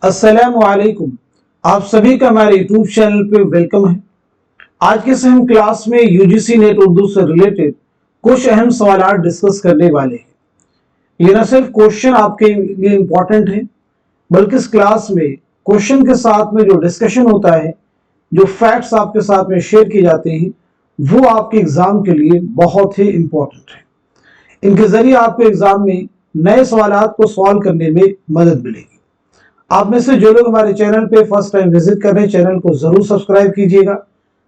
अस्सलामुअलैकुम। आप सभी का हमारे यूट्यूब चैनल पे वेलकम है। आज के हम क्लास में यूजीसी नेट उर्दू से रिलेटेड कुछ अहम सवाल डिस्कस करने वाले हैं। ये न सिर्फ क्वेश्चन आपके लिए इम्पोर्टेंट है, बल्कि इस क्लास में क्वेश्चन के साथ में जो डिस्कशन होता है, जो फैक्ट्स आपके साथ में शेयर किए जाते हैं, वो आपके एग्जाम के लिए बहुत ही इम्पोर्टेंट है। इनके जरिए आपको एग्जाम में नए सवालात को सॉल्व करने में मदद मिलेगी। आप में से जो लोग हमारे चैनल पे फर्स्ट टाइम विजिट कर रहे हैं, चैनल को जरूर सब्सक्राइब कीजिएगा।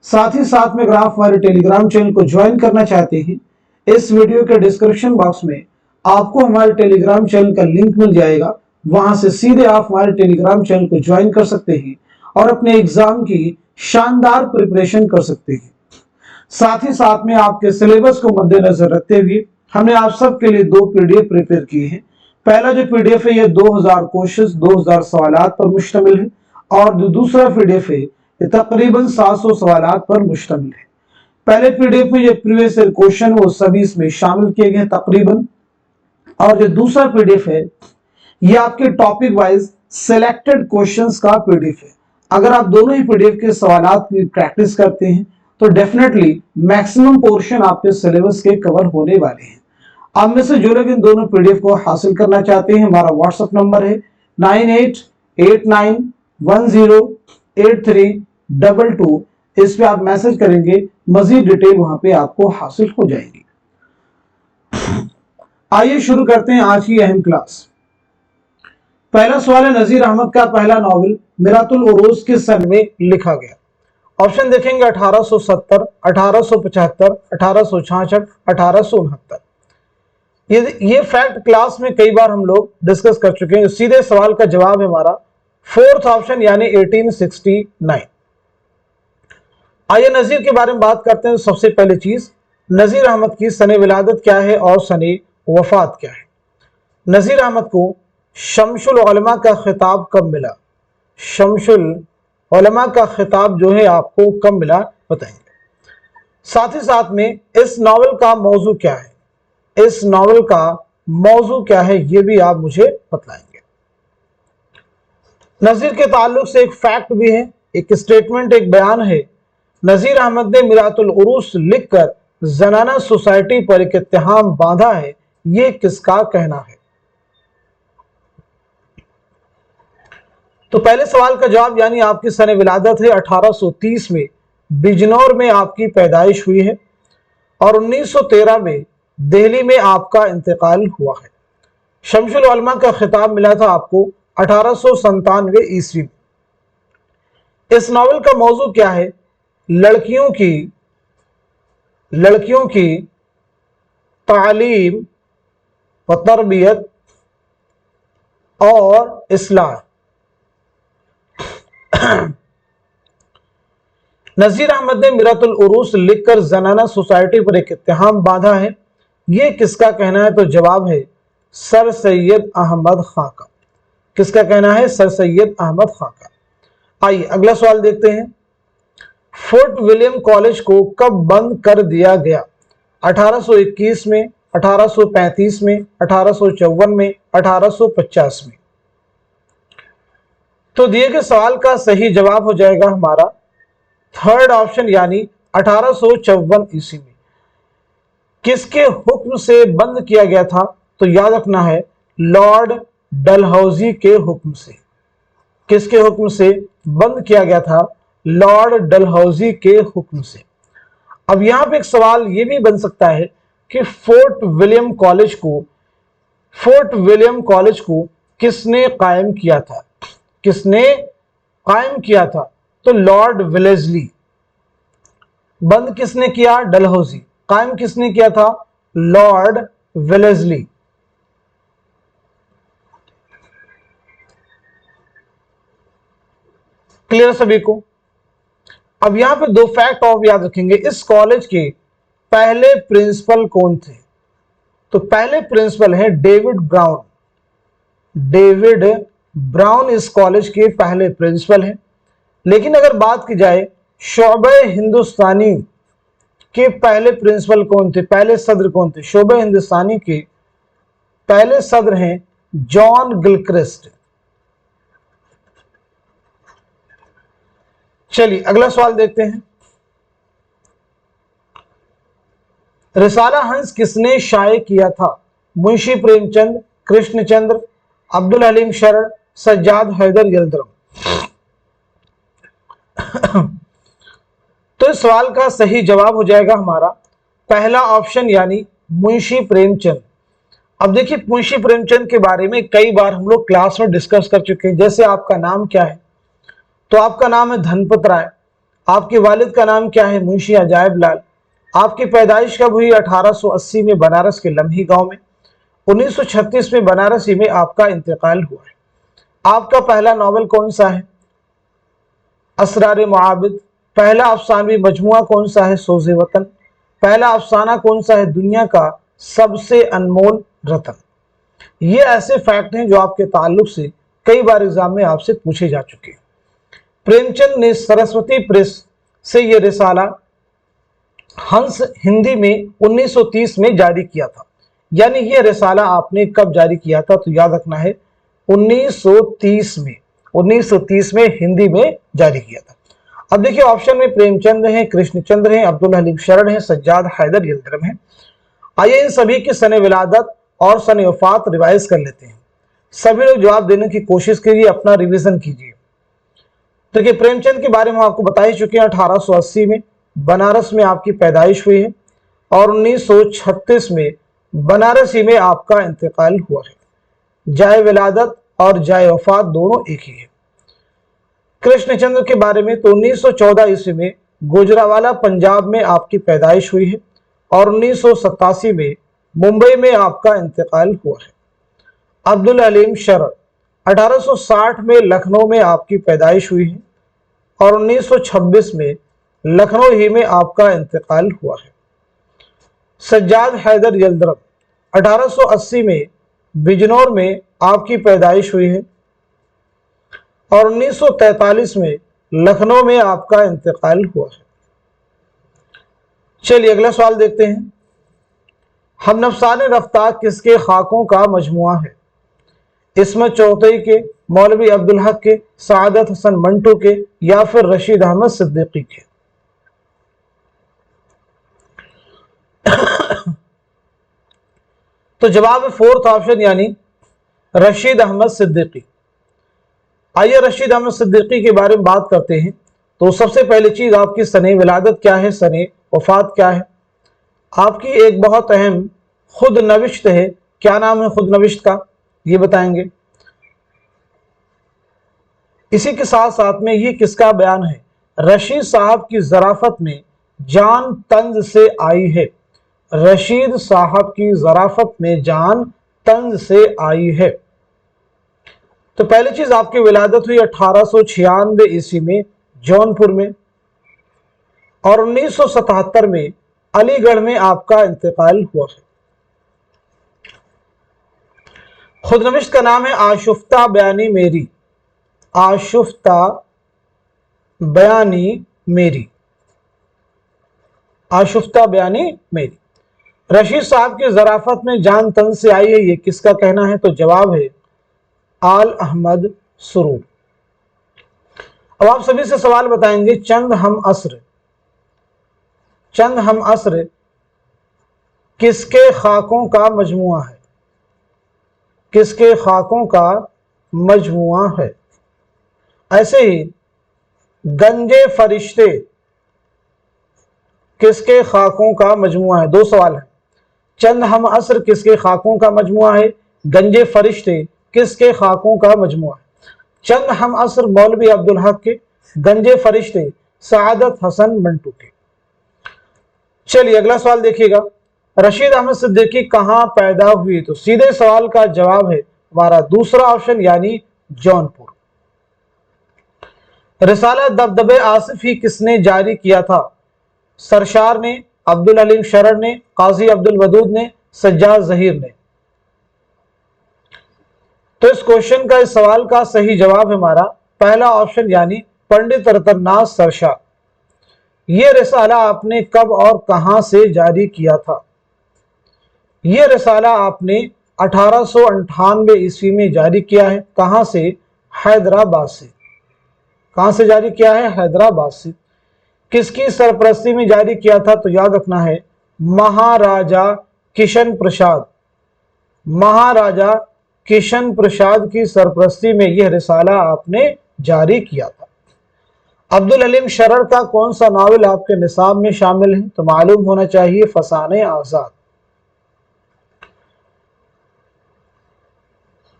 साथ ही साथ में अगर आप हमारे टेलीग्राम चैनल को ज्वाइन करना चाहते हैं, इस वीडियो के डिस्क्रिप्शन बॉक्स में आपको हमारे टेलीग्राम चैनल का लिंक मिल जाएगा। वहां से सीधे आप हमारे टेलीग्राम चैनल को ज्वाइन कर सकते हैं और अपने एग्जाम की शानदार प्रिपरेशन कर सकते हैं। साथ ही साथ में आपके सिलेबस को मद्देनजर रखते हुए हमने आप सबके लिए 2 पीडीएफ प्रिपेयर किए हैं। पहला जो पीडीएफ है ये 2000 क्वेश्चंस 2000 सवालात पर मुश्तमिल है, और जो दूसरा पीडीएफ है ये तकरीबन 700 सवालात पर मुश्तमिल है। पहले पीडीएफ में ये प्रीवियस ईयर क्वेश्चन वो सभी इसमें शामिल किए गए तकरीबन, और जो दूसरा पीडीएफ है ये आपके टॉपिक वाइज सिलेक्टेड क्वेश्चंस का पीडीएफ है। अगर आप दोनों ही पीडीएफ के सवालात की प्रैक्टिस करते हैं तो डेफिनेटली मैक्सिमम पोर्शन आपके सिलेबस के कवर होने वाले हैं। आप में से जो लोग इन दोनों पीडीएफ को हासिल करना चाहते हैं, हमारा व्हाट्सएप नंबर है 9889108322। इस पे आप मैसेज करेंगे, मजीद डिटेल वहां पे आपको हासिल हो जाएगी। आइए शुरू करते हैं आज की अहम क्लास। पहला सवाल है, नजीर अहमद का पहला नॉवेल मिरातुल उरूज किस सन में लिखा गया? ऑप्शन देखेंगे 1870, 1875, 1866, 1869। ये फैक्ट क्लास में कई बार हम लोग डिस्कस कर चुके हैं। सीधे सवाल का जवाब है हमारा 4th ऑप्शन यानी 1869। आइए नजीर के बारे में बात करते हैं। सबसे पहली चीज, नजीर अहमद की सने विलादत क्या है और सने वफात क्या है? नजीर अहमद को शमसुल उलमा का खिताब कब मिला? शमसुल उलमा का खिताब जो है आपको कब मिला बताएंगे। साथ ही साथ में इस नॉवेल का मौजू क्या है? इस नॉवेल का मौजू क्या है ये भी आप मुझे बतलाएंगे। नजीर के ताल्लुक से एक फैक्ट भी है, एक स्टेटमेंट, एक बयान है। नजीर अहमद ने मिरातुल उरूस लिखकर जनाना सोसाइटी पर एक इत्तेहाम बांधा है, ये किसका कहना है? तो पहले सवाल का जवाब यानी आपकी सने विलादत है 1830 में बिजनौर में आपकी पैदाइश हुई है, और 1913 में दिल्ली में आपका इंतकाल हुआ है। शमसुल उलमा का खिताब मिला था आपको 1897 ईस्वी में। इस नॉवेल का मौजू क्या है? लड़कियों की तालीम व तरबियत और इस्लाह। नजीर अहमद ने मिरातुल उरूस लिखकर जनाना सोसाइटी पर एक इत्तेहाम बांधा है, ये किसका कहना है? तो जवाब है सर सैयद अहमद खां का। किसका कहना है? सर सैयद अहमद खां का। आइए अगला सवाल देखते हैं। फोर्ट विलियम कॉलेज को कब बंद कर दिया गया? 1821 में, 1835 में, 1854 में, 1850 में। तो दिए गए सवाल का सही जवाब हो जाएगा हमारा 3rd ऑप्शन यानी 1854 ईस्वी में। किसके हुक्म से बंद किया गया था? तो याद रखना है लॉर्ड डलहौजी के हुक्म से। किसके हुक्म से बंद किया गया था? लॉर्ड डलहौजी के हुक्म से। अब यहां पे एक सवाल यह भी बन सकता है कि फोर्ट विलियम कॉलेज को किसने कायम किया था? किसने कायम किया था? तो लॉर्ड वेलेस्ली। बंद किसने किया? डलहौजी। कायम किसने किया था? Lord Wellesley. क्लियर सभी को? अब यहां पे 2 फैक्ट और याद रखेंगे। इस कॉलेज के पहले प्रिंसिपल कौन थे? तो पहले प्रिंसिपल है डेविड ब्राउन। डेविड ब्राउन इस कॉलेज के पहले प्रिंसिपल हैं। लेकिन अगर बात की जाए शोबे हिंदुस्तानी के पहले प्रिंसिपल कौन थे? पहले सदर कौन थे? शोबे हिंदुस्तानी के पहले सदर हैं जॉन गिलक्रिस्ट। चलिए अगला सवाल देखते हैं। रिसाला हंस किसने शाये किया था? मुंशी प्रेमचंद, कृष्णचंद्र, अब्दुल हलीम शरण, सज्जाद हैदर यलदरम। तो इस सवाल का सही जवाब हो जाएगा हमारा पहला ऑप्शन यानी मुंशी प्रेमचंद। अब देखिए मुंशी प्रेमचंद के बारे में कई बार हम लोग क्लास में डिस्कस कर चुके हैं। जैसे आपका नाम क्या है? तो आपका नाम है धनपत राय। आपके वालिद का नाम क्या है? मुंशी अजायब लाल। आपकी पैदाइश कब हुई? 1880 में बनारस के लम्ही गांव में। 1936 में बनारसी में आपका इंतकाल हुआ है। आपका पहला नॉवल कौन सा है? असरार मुआबिद। पहला अफसानवी मजमुआ कौन सा है? सोज़े वतन। पहला अफसाना कौन सा है? दुनिया का सबसे अनमोल रतन। ये ऐसे फैक्ट हैं जो आपके ताल्लुक से कई बार एग्जाम में आपसे पूछे जा चुके हैं। प्रेमचंद ने सरस्वती प्रेस से ये रिसाला हंस हिंदी में 1930 में जारी किया था। यानी ये रिसाला आपने कब जारी किया था? तो याद रखना है 1930 में। 1930 में हिंदी में जारी किया था। अब देखिए ऑप्शन में प्रेमचंद हैं, कृष्णचंद्र हैं, अब्दुल हलीम शरण हैं, सज्जाद हैदर यलदरम हैं। आइए इन सभी की सने विलादत और सने वफात रिवाइज कर लेते हैं। सभी लोग जवाब देने की कोशिश कीजिए, अपना रिवीजन कीजिए। देखिए प्रेमचंद के बारे में आपको बता ही चुके हैं। 1880 में बनारस में आपकी पैदाइश हुई है और 1936 में बनारसी में आपका इंतकाल हुआ है। जाए विलादत और जाए वफात दोनों एक ही है। कृष्णचंद्र के बारे में तो 1914 ईस्वी में गुजरावाला पंजाब में आपकी पैदाइश हुई है और 1987 में मुंबई में आपका इंतकाल हुआ है। अब्दुल हलीम शरण 1860 में लखनऊ में आपकी पैदाइश हुई है और 1926 में लखनऊ ही में आपका इंतकाल हुआ है। सज्जाद हैदर यलदरम 1880 में बिजनौर में आपकी पैदाइश हुई है और 1943 में लखनऊ में आपका इंतकाल हुआ है। चलिए अगला सवाल देखते हैं। हम नफसान रफ्तार किसके खाकों का मजमुआ है? इसमें चौथई के, मौलवी अब्दुल हक के, सादत हसन मंटू के या फिर रशीद अहमद सिद्दीकी के? तो जवाब है फोर्थ ऑप्शन यानी रशीद अहमद सिद्दीकी। आइए रशीद अहमद सिद्दीकी के बारे में बात करते हैं। तो सबसे पहली चीज आपकी सने विलादत क्या है, सने वफात क्या है। आपकी एक बहुत अहम खुद नविश्त है। क्या नाम है खुद नविश्त का? ये बताएंगे। इसी के साथ साथ में ये किसका बयान है? रशीद साहब की ज़राफ़त में जान तंज से आई है। रशीद साहब की ज़राफ़त में जान तंज से आई है। तो पहली चीज आपकी विलादत हुई 1896 ईस्वी में जौनपुर में और 1977 में अलीगढ़ में आपका इंतकाल हुआ है। खुदनविश्त का नाम है आशुफ्ता बयानी मेरी। आशुफ्ता बयानी मेरी। आशुफ्ता बयानी मेरी। रशीद साहब की ज़राफ़त में जान तन से आई है, ये किसका कहना है? तो जवाब है आल अहमद सुरूर। अब आप सभी से सवाल बताएंगे, चंद हम अस्र, चंद हम अस्र किसके खाकों का मजमुआ है? किसके खाकों का मजमुआ है? ऐसे ही गंजे फरिश्ते किसके खाकों का मजमुआ है? दो सवाल है। चंद हम अस्र किसके खाकों का मजमुआ है? गंजे फरिश्ते किसके खाकों का मजमुआ है? चंद हम अस्र मौलवी अब्दुल हक के, गंजे फरिश्ते सादत हसन मंटू के। चलिए अगला सवाल देखिएगा। रशीद अहमद सिद्दीकी कहां पैदा हुई? तो सीधे सवाल का जवाब है हमारा दूसरा ऑप्शन यानी जौनपुर। रिसाला दबदबे आसिफी किसने जारी किया था? सरशार ने, अब्दुल हलीम शरण ने, काजी अब्दुल वदूद ने, सज्जाद जहीर ने। तो इस क्वेश्चन का, इस सवाल का सही जवाब है हमारा पहला ऑप्शन यानी पंडित रतननाथ सरशार। यह रिसाला आपने कब और कहां से जारी किया था? यह रिसाला आपने 1898 ईस्वी में जारी किया है। कहां से? हैदराबाद से। कहां से जारी किया है? हैदराबाद से। किसकी सरपरस्ती में जारी किया था? तो याद रखना है महाराजा किशन प्रसाद, महाराजा किशन प्रसाद की सरपरस्ती में यह रिसाला आपने जारी किया था। अब्दुल हलीम शरर का कौन सा नावल आपके निसाब में शामिल है? तो मालूम होना चाहिए फसाने आजाद।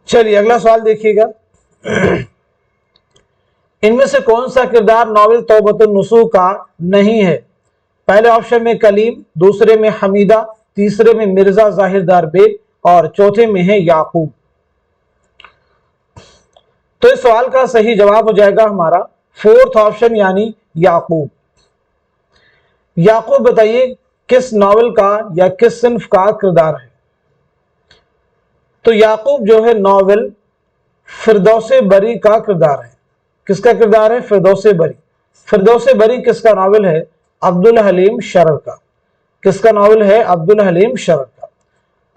चलिए अगला सवाल देखिएगा। इनमें से कौन सा किरदार नावल तौबतुन नसूह का नहीं है? पहले ऑप्शन में कलीम, दूसरे में हमीदा, तीसरे में मिर्जा जाहिरदार बेग और चौथे में है याकूब। तो इस सवाल का सही जवाब हो जाएगा हमारा फोर्थ ऑप्शन यानी याकूब। याकूब बताइए किस नावल का या किस सिन्फ का किरदार है? तो याकूब जो है नावल फिरदौसे बरी का किरदार है। किसका किरदार है? फिरदौसे बरी। फिरदौसे बरी किसका नावल है? अब्दुल हलीम शरर का। किसका नावल है? अब्दुल हलीम शरर का।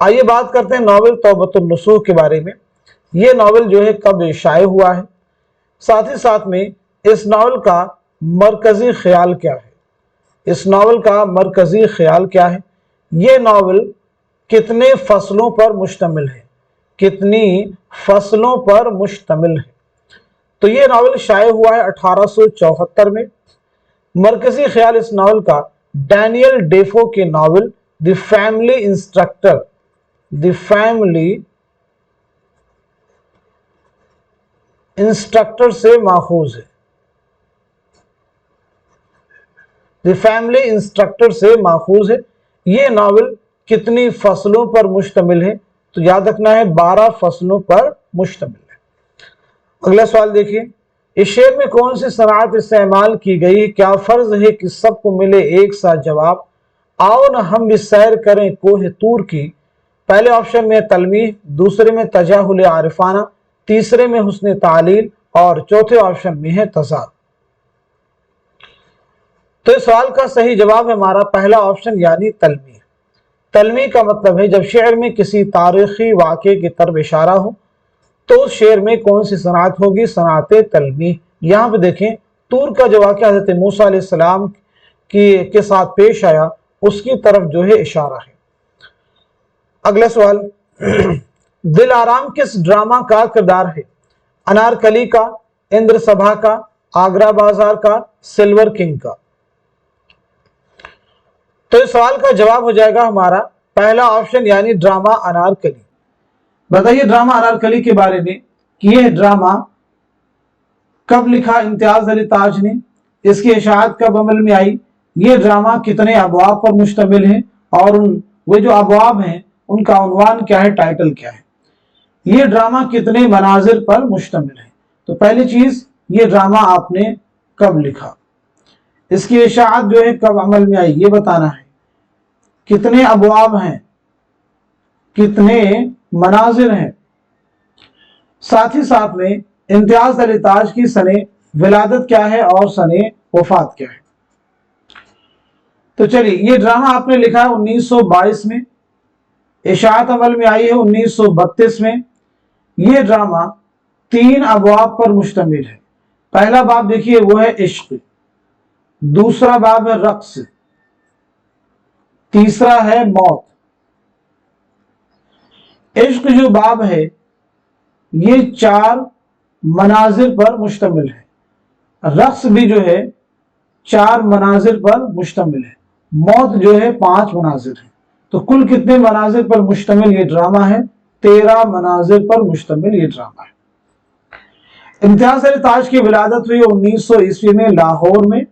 आइए बात करते हैं नावल तौबतुन नसूह के बारे में। यह नावल जो है कब शाये हुआ है, साथ ही साथ में इस नावल का मरकजी ख्याल क्या है? इस नावल का मरकजी ख्याल क्या है? यह नावल कितने फसलों पर मुश्तमिल है? कितनी फसलों पर मुश्तमिल है? तो यह नावल शाये हुआ है 1874 में। मरकजी ख्याल इस नावल का डैनियल डेफो के novel the family instructor, the family instructor से माखूज है। द फैमिली इंस्ट्रक्टर से माखूज है। यह नावल कितनी फसलों पर मुश्तमिल है? तो याद रखना है 12 फसलों पर मुश्तमिल है। अगला सवाल देखिए। इस शेर में कौन सी सनात इस्तेमाल की गई? क्या फर्ज है कि सबको मिले एक साथ जवाब? आओ न हम भी सैर करें कोह तूर की। पहले ऑप्शन में तलमीह, दूसरे में तजाहुल आरिफाना, तीसरे में हुस्न तालील और चौथे ऑप्शन में है तजाद। तो इस सवाल का सही जवाब है हमारा पहला ऑप्शन यानी तलमीह। तलमीह का मतलब है जब शेर में किसी तारीखी वाक़े की तरफ इशारा हो तो उस शेर में कौन सी सनात होगी? सनात तलमीह। यहां पे देखें तूर का जो वाक़या हज़रत मूसा अलैहिस्सलाम के साथ पेश आया उसकी तरफ जो है इशारा है। अगला सवाल। दिल आराम किस ड्रामा का किरदार है? अनारकली का, इंद्र सभा का, आगरा बाजार का, सिल्वर किंग का। तो इस सवाल का जवाब हो जाएगा हमारा पहला ऑप्शन यानी ड्रामा अनारकली। बताइए ड्रामा अनारकली के बारे में कि यह ड्रामा कब लिखा इम्तियाज अली ताज ने, इसकी इशाअत कब अमल में आई, यह ड्रामा कितने अबवाब पर मुश्तमिल है और वे जो अबवाब हैं उनका उन्वान क्या है, टाइटल क्या है। यह ड्रामा कितने मनाजिर पर मुश्तमिल है। तो पहली चीज ये ड्रामा आपने कब लिखा, इसकी इशाअत जो है कब अमल में आई ये बताना है, कितने अबवाब हैं, कितने मनाजिर हैं, साथ ही साथ में इम्तियाज अली ताज की सने विलादत क्या है और सने वफात क्या है। तो चलिए ये ड्रामा आपने लिखा है 1922 में, इशाअत अमल में आई है 1932 में। यह ड्रामा 3 अबवाब पर मुश्तमिल है। पहला बाब देखिए वो है इश्क, दूसरा बाब है रक्स, तीसरा है मौत। इश्क जो बाब है ये 4 मनाजिर पर मुश्तमिल है, रक्स भी जो है 4 मनाजिर पर मुश्तमिल है, मौत जो है 5 मनाजिर है। तो कुल कितने मनाजिर पर मुश्तमिल ये ड्रामा है? 13 मनाजिर पर मुश्तमिल ये ड्रामा है। इम्तियाज अली ताज की विलादत हुई 1900 ईस्वी में लाहौर में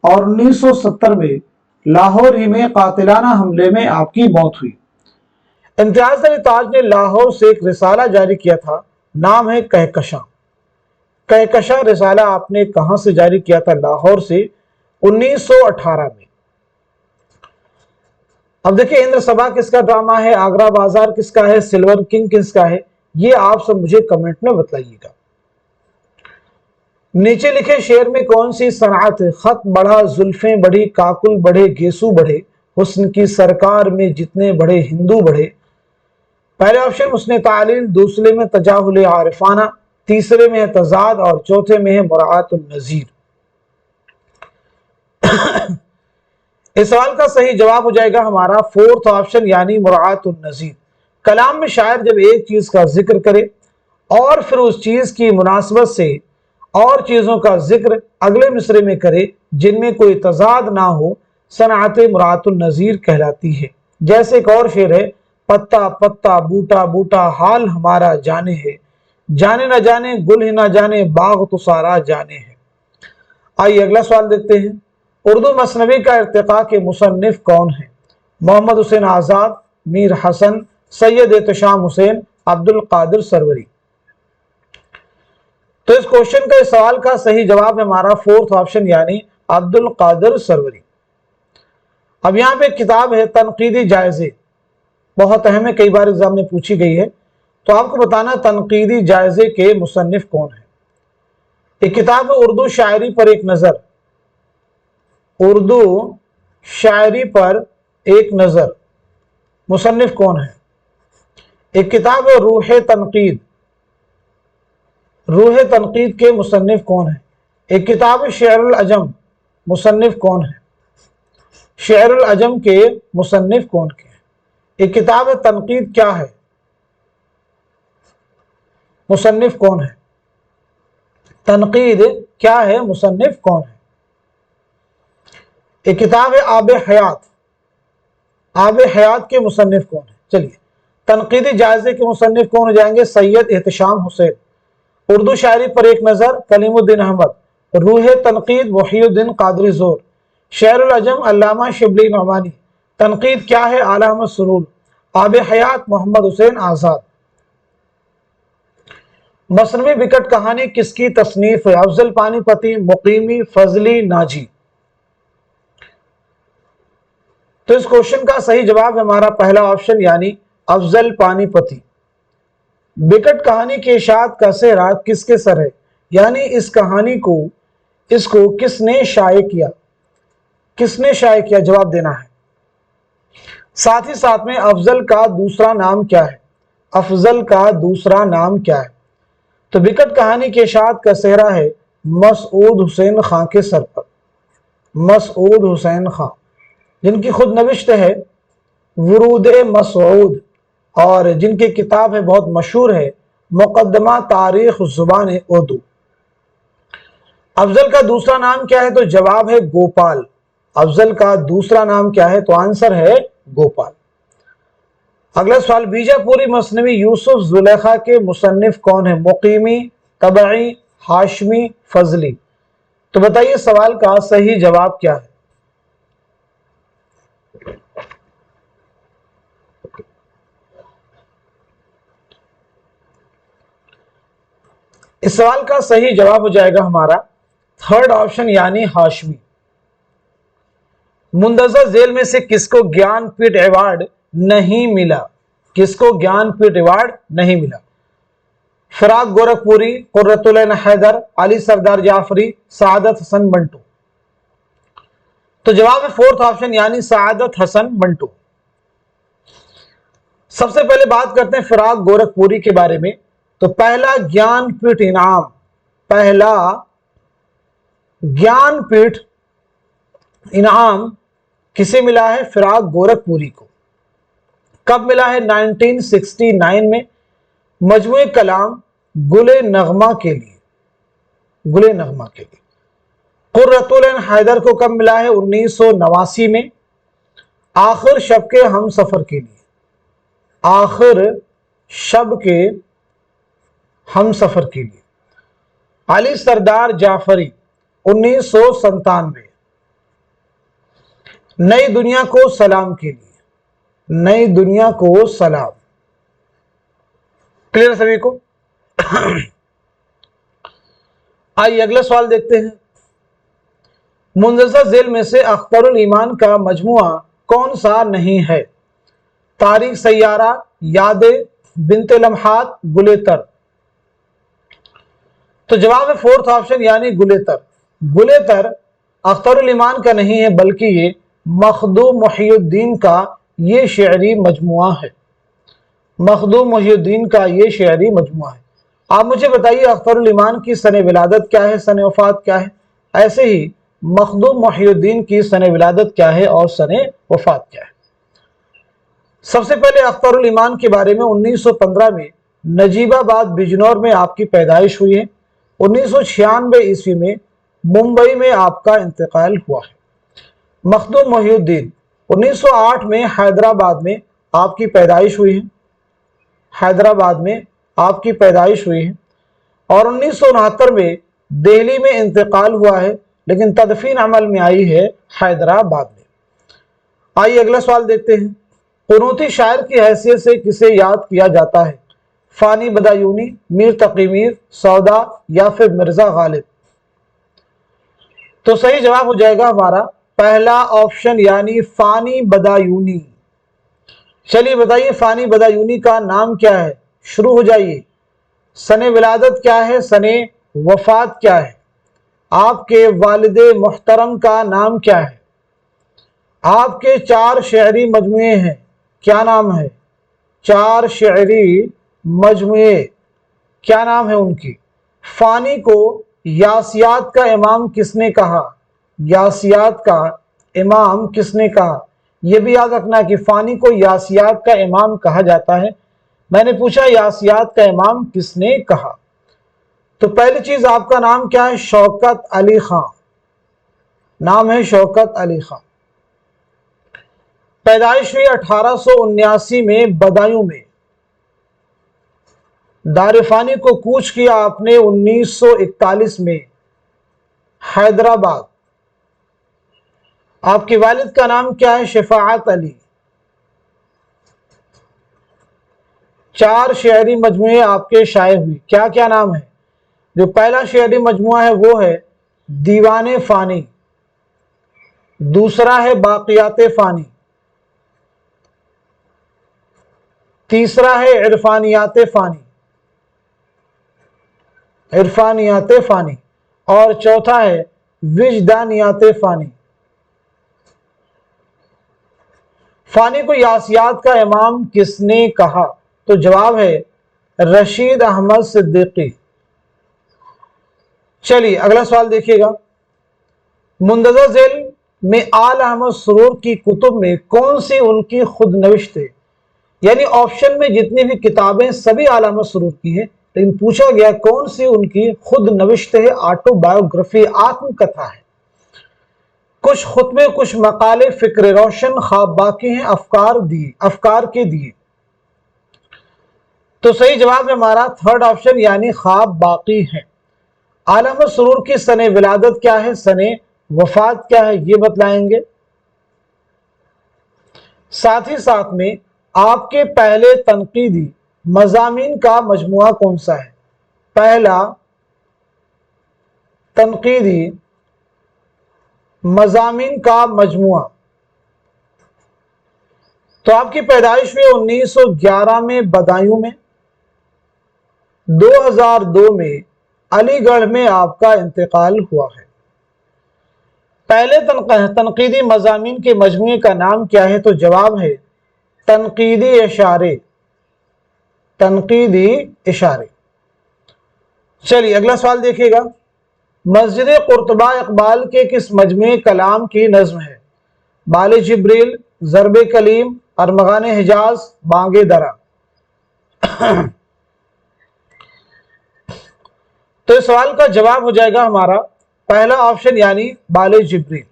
और 1970 में लाहौर ही में कातिलाना हमले में आपकी मौत हुई। इम्तियाज अली ताज ने लाहौर से एक रिसाला जारी किया था, नाम है कहकशां। कहकशां रिसाला आपने कहां से जारी किया था? लाहौर से 1918 में। अब देखिए इंद्र सभा किसका ड्रामा है, आगरा बाजार किसका है, सिल्वर किंग किसका है, ये आप सब मुझे कमेंट में बताइएगा। नीचे लिखे शेर में कौन सी सनात है? खत बढ़ा जुल्फें बढ़ी, काकुल बढ़े गेसू बढ़े, हुस्न की सरकार में जितने बढ़े हिंदू बढ़े। पहले ऑप्शन हुस्न तालील, दूसरे में तजाहुल आरिफाना, تیسرے میں ہے تضاد اور چوتھے میں ہے مراعات النظیر۔ اس سوال کا صحیح جواب ہو جائے گا ہمارا فورتھ آپشن یعنی مراعات النظیر۔ کلام میں شاعر جب ایک چیز کا ذکر کرے اور پھر اس چیز کی مناسبت سے اور چیزوں کا ذکر اگلے مصرے میں کرے جن میں کوئی تضاد نہ ہو، صنعت مراعات النظیر کہلاتی ہے۔ جیسے ایک اور شعر ہے، پتا پتا بوٹا بوٹا حال ہمارا جانے ہے، جانے نہ جانے گل ہی نہ جانے باغ تو سارا جانے ہے۔ آئیے اگلا سوال دیکھتے ہیں۔ اردو مثنوی کا ارتقاء کے مصنف کون ہیں؟ محمد حسین آزاد، میر حسن، سید احتشام حسین، عبد القادر سروری۔ تو اس کوشچن کا اس سوال کا صحیح جواب ہے ہمارا فورتھ آپشن یعنی عبد القادر سروری۔ اب یہاں پہ ایک کتاب ہے تنقیدی جائزے، بہت اہم ہے، کئی بار ایگزام میں پوچھی گئی ہے، تو آپ کو بتانا تنقیدی جائزے کے مصنف کون ہیں۔ ایک کتاب ہے اردو شاعری پر ایک نظر، اردو شاعری پر ایک نظر، مصنف کون ہے؟ ایک کتاب ہے روح تنقید، روح تنقید کے مصنف کون ہیں؟ ایک کتاب ہے شعر العجم، مصنف کون ہے؟ شعر العجم کے مصنف کون کے ہیں؟ ایک کتاب ہے تنقید کیا ہے، مصنف کون ہے؟ تنقید کیا ہے، مصنف کون ہے؟ ایک کتاب ہے آب حیات، آب حیات کے مصنف کون ہے؟ چلیے تنقیدی جائزے کے مصنف کون ہو جائیں گے؟ سید احتشام حسین۔ اردو شاعری پر ایک نظر کلیم الدین احمد، روح تنقید محی الدین قادری زور، شعر العجم علامہ شبلی نعمانی، تنقید کیا ہے اعلی احمد سرور، آب حیات محمد حسین آزاد۔ مثنوی وکٹ کہانی کس کی تصنیف ہے؟ افضل پانی پتی، مقیمی، فضلی، ناجی۔ تو اس کوشچن کا صحیح جواب ہے ہمارا پہلا آپشن یعنی افضل پانی پتی۔ وکٹ کہانی کی اشاعت کا سہرا کس کے سر ہے؟ یعنی اس کہانی کو کس نے شائع کیا؟ کس نے شائع کیا؟ جواب دینا ہے۔ ساتھ ہی ساتھ میں افضل کا دوسرا نام کیا ہے؟ افضل کا دوسرا نام کیا ہے؟ تو وکٹ کہانی کی اشاعت کا سہرا ہے مسعود حسین خان کے سر پر، مسعود حسین خان، جن کی خود نوشت ہے ورود مسعود، اور جن کی کتاب ہے بہت مشہور ہے مقدمہ تاریخ زبان اردو۔ افضل کا دوسرا نام کیا ہے؟ تو جواب ہے گوپال۔ افضل کا دوسرا نام کیا ہے؟ تو آنسر ہے گوپال۔ اگلا سوال، بیجاپوری مثنوی یوسف زلیخا کے مصنف کون ہیں؟ مقیمی، طبعی، ہاشمی، فضلی۔ تو بتائیے سوال کا صحیح جواب کیا ہے؟ اس سوال کا صحیح جواب ہو جائے گا ہمارا تھرڈ آپشن یعنی ہاشمی۔ مندرجہ ذیل میں سے کس کو گیان پیٹھ ایوارڈ نہیں ملا؟ کس کو گیان پیٹھ ایوارڈ نہیں ملا؟ فراق گورکھپوری، قرۃ العین حیدر، علی سردار جعفری، سعادت حسن منٹو۔ تو جواب ہے فورتھ آپشن یعنی سعادت حسن منٹو۔ سب سے پہلے بات کرتے ہیں فراق گورکھپوری کے بارے میں۔ تو پہلا گیان پیٹھ انعام، پہلا گیان پیٹھ انعام کسے ملا ہے؟ فراق گورکھپوری کو۔ کب ملا ہے؟ 1969 میں مجموعہ کلام گل نغمہ کے لیے، گل نغمہ کے لیے۔ قرۃ العین حیدر کو کب ملا ہے؟ 1989 میں آخر شب کے ہم سفر کے لیے، آخر شب کے ہم سفر کے لیے۔ علی سردار جعفری 1997، نئی دنیا کو سلام کے لیے، نئی دنیا کو سلام۔ کلیئر سبھی کو؟ آئیے اگلا سوال دیکھتے ہیں۔ مندرجہ ذیل میں سے اختر الایمان کا مجموعہ کون سا نہیں ہے؟ تاریخ سیارہ، یادیں، بنت لمحات، گلتر۔ تو جواب ہے فورتھ آپشن یعنی گلتر۔ گلتر اختر الایمان کا نہیں ہے بلکہ یہ مخدوم محی الدین کا یہ شعری مجموعہ ہے، مخدوم محی الدین کا یہ شعری مجموعہ ہے۔ आप मुझे बताइए अख्तरुल ईमान की सन विलादत क्या है, सन वफात क्या है। ऐसे ही मखदूम मोहिउद्दीन की सन विलादत क्या है और सन वफात क्या है। सबसे पहले अख्तरुल ईमान के बारे में 1915 में नजीबाबाद बिजनौर में आपकी पैदाइश हुई है। 1996 ईस्वी में मुंबई में आपका इंतकाल हुआ है। मखदूम मोहिउद्दीन 1908 में हैदराबाद में आपकी पैदाइश हुई है, हैदराबाद में आपकी पैदाइश हुई है और 1969 में दिल्ली में इंतकाल हुआ है, लेकिन तदफीन अमल में आई है हैदराबाद में। आइए अगला सवाल देखते हैं। कुनूती शायर की हैसियत से किसे याद किया जाता है, फानी बदायूनी, मीर तकी मीर, सौदा या फिर मिर्जा गालिब। तो सही जवाब हो जाएगा हमारा पहला ऑप्शन यानी फानी बदायूनी। चलिए बताइए फानी बदायूनी का नाम क्या है, शुरू हो जाइए। सने विलादत क्या है, सने वफात क्या है, आपके वालिदे मुहतरम का नाम क्या है, आपके 4 शेरी मजमुए हैं, क्या नाम है, 4 शेरी मजमुए क्या नाम है उनकी। फानी को यासियात का इमाम किसने कहा, यासियात का इमाम किसने कहा। यह भी याद रखना कि फानी को यासियात का इमाम कहा जाता है। मैंने पूछा यासियात का इमाम किसने कहा। तो पहली चीज आपका नाम क्या है, शौकत अली खां, नाम है शौकत अली खां। पैदाइश हुई 1879 में बदायूं में। दारिफानी को कूच किया आपने 1941 में हैदराबाद। आपके वालिद का नाम क्या है, शफाअत अली। 4 शेरी मजमुए आपके शाये हुई, क्या क्या नाम है। जो पहला शेरी मजमुआ है वो है दीवाने फानी, दूसरा है बाकियाते फानी, तीसरा है इरफानियाते फानी, इरफानियाते फानी, और चौथा है विजदानियाते फानी। फानी को यासियात का इमाम किसने कहा, तो जवाब है रशीद अहमद सिद्दीकी। चलिए अगला सवाल देखिएगा। मुंदज़र झेल में आल अहमद सुरूर की कुतुब में कौन सी उनकी खुद नविश्त है। यानी ऑप्शन में जितनी भी किताबें सभी आल अहमद सुरूर की है, लेकिन पूछा गया कौन सी उनकी खुद नविश्त है, ऑटोबायोग्राफी, आत्मकथा है। कुछ खुतबे, कुछ मकाले, फिक्र रोशन, ख्वाब बाकी हैं, अफकार के दिए। तो सही जवाब है हमारा थर्ड ऑप्शन यानी ख्वाब बाकी है। आल अहमद सुरूर की सने विलादत क्या है, सने वफात क्या है, ये बतलाएंगे। साथ ही साथ में आपके पहले तनकीदी मज़ामीन का मजमुआ कौन सा है। पहला तनकीदी मज़ामीन का मजमुआ। तो आपकी पैदाइश हुई 1911 में बदायूं में, 2002 में अलीगढ़ में आपका इंतकाल हुआ है। पहले तनकीदी मज़ामीन के मजमुए का नाम क्या है, तो जवाब है तनकीदी इशारे, तनकीदी इशारे। चलिए अगला सवाल देखिएगा। मस्जिद कुर्तबा इकबाल के किस मजमुए कलाम की नज्म है। बाले जिब्रील, ज़रबे कलीम, अरमगान हिजाज, बांगे दरा। तो इस सवाल का जवाब हो जाएगा हमारा पहला ऑप्शन यानी बाले जिब्रील।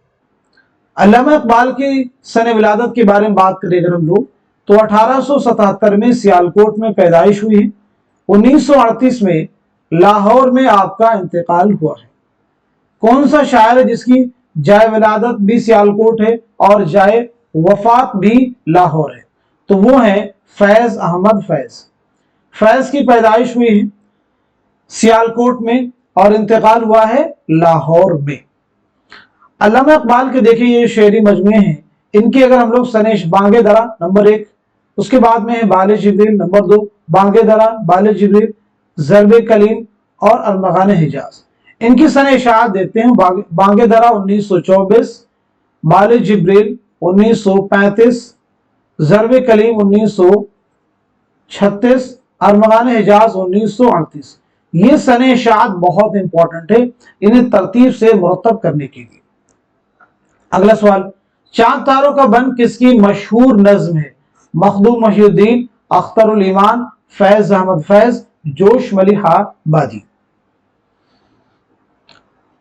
अल्लामा इकबाल की सने विलादत के बारे में बात करें अगर हम लोग, तो 1877 में सियालकोट में पैदाइश हुई है। 1938 में लाहौर में आपका इंतकाल हुआ है। कौन सा शायर है जिसकी जाए विलादत भी सियालकोट है और जाए वफात भी लाहौर है, तो वो है फैज अहमद फैज। फैज की पैदाइश हुई है सियालकोट में और इंतकाल हुआ है लाहौर में। अल्लामा इकबाल के देखिए ये शेरी मजमुए हैं, इनकी अगर हम लोग सनेश बांगे दरा नंबर 1, उसके बाद में है बाले जिब्रील नंबर 2, बांगे दरा, बाले जिब्रील, ज़रबे कलीम और अरमगान हिजाज। इनकी सने इशाअत देते हैं। बांगे दरा 1924, बाले जिब्रील 1935, ज़रबे कलीम 1936, अरमगान हिजाज 1938। یہ سن اشاعت بہت امپورٹنٹ ہے انہیں ترتیب سے مرتب کرنے کے لیے۔ اگلا سوال، چاند تاروں کا بند کس کی مشہور نظم ہے؟ مخدوم محی الدین، اختر الایمان، فیض احمد فیض، جوش ملیحہ بادی۔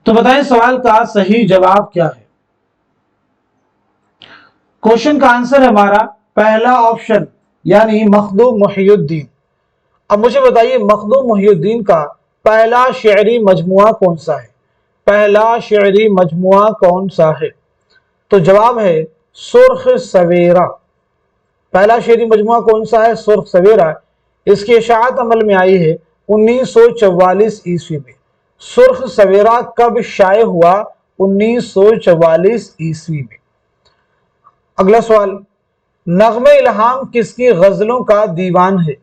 تو بتائیں سوال کا صحیح جواب کیا ہے؟ کوشچن کا آنسر ہے ہمارا پہلا آپشن یعنی مخدوم محی الدین۔ اب مجھے بتائیے مخدوم محی الدین کا پہلا شعری مجموعہ کون سا ہے؟ پہلا شعری مجموعہ کون سا ہے؟ تو جواب ہے سرخ سویرا۔ پہلا شعری مجموعہ کون سا ہے؟ سرخ سویرا۔ اس کی اشاعت عمل میں آئی ہے 1944 عیسوی میں۔ سرخ سویرا کب شائع ہوا؟ 1944 عیسوی میں۔ اگلا سوال، نغمہ الہام کس کی غزلوں کا دیوان ہے؟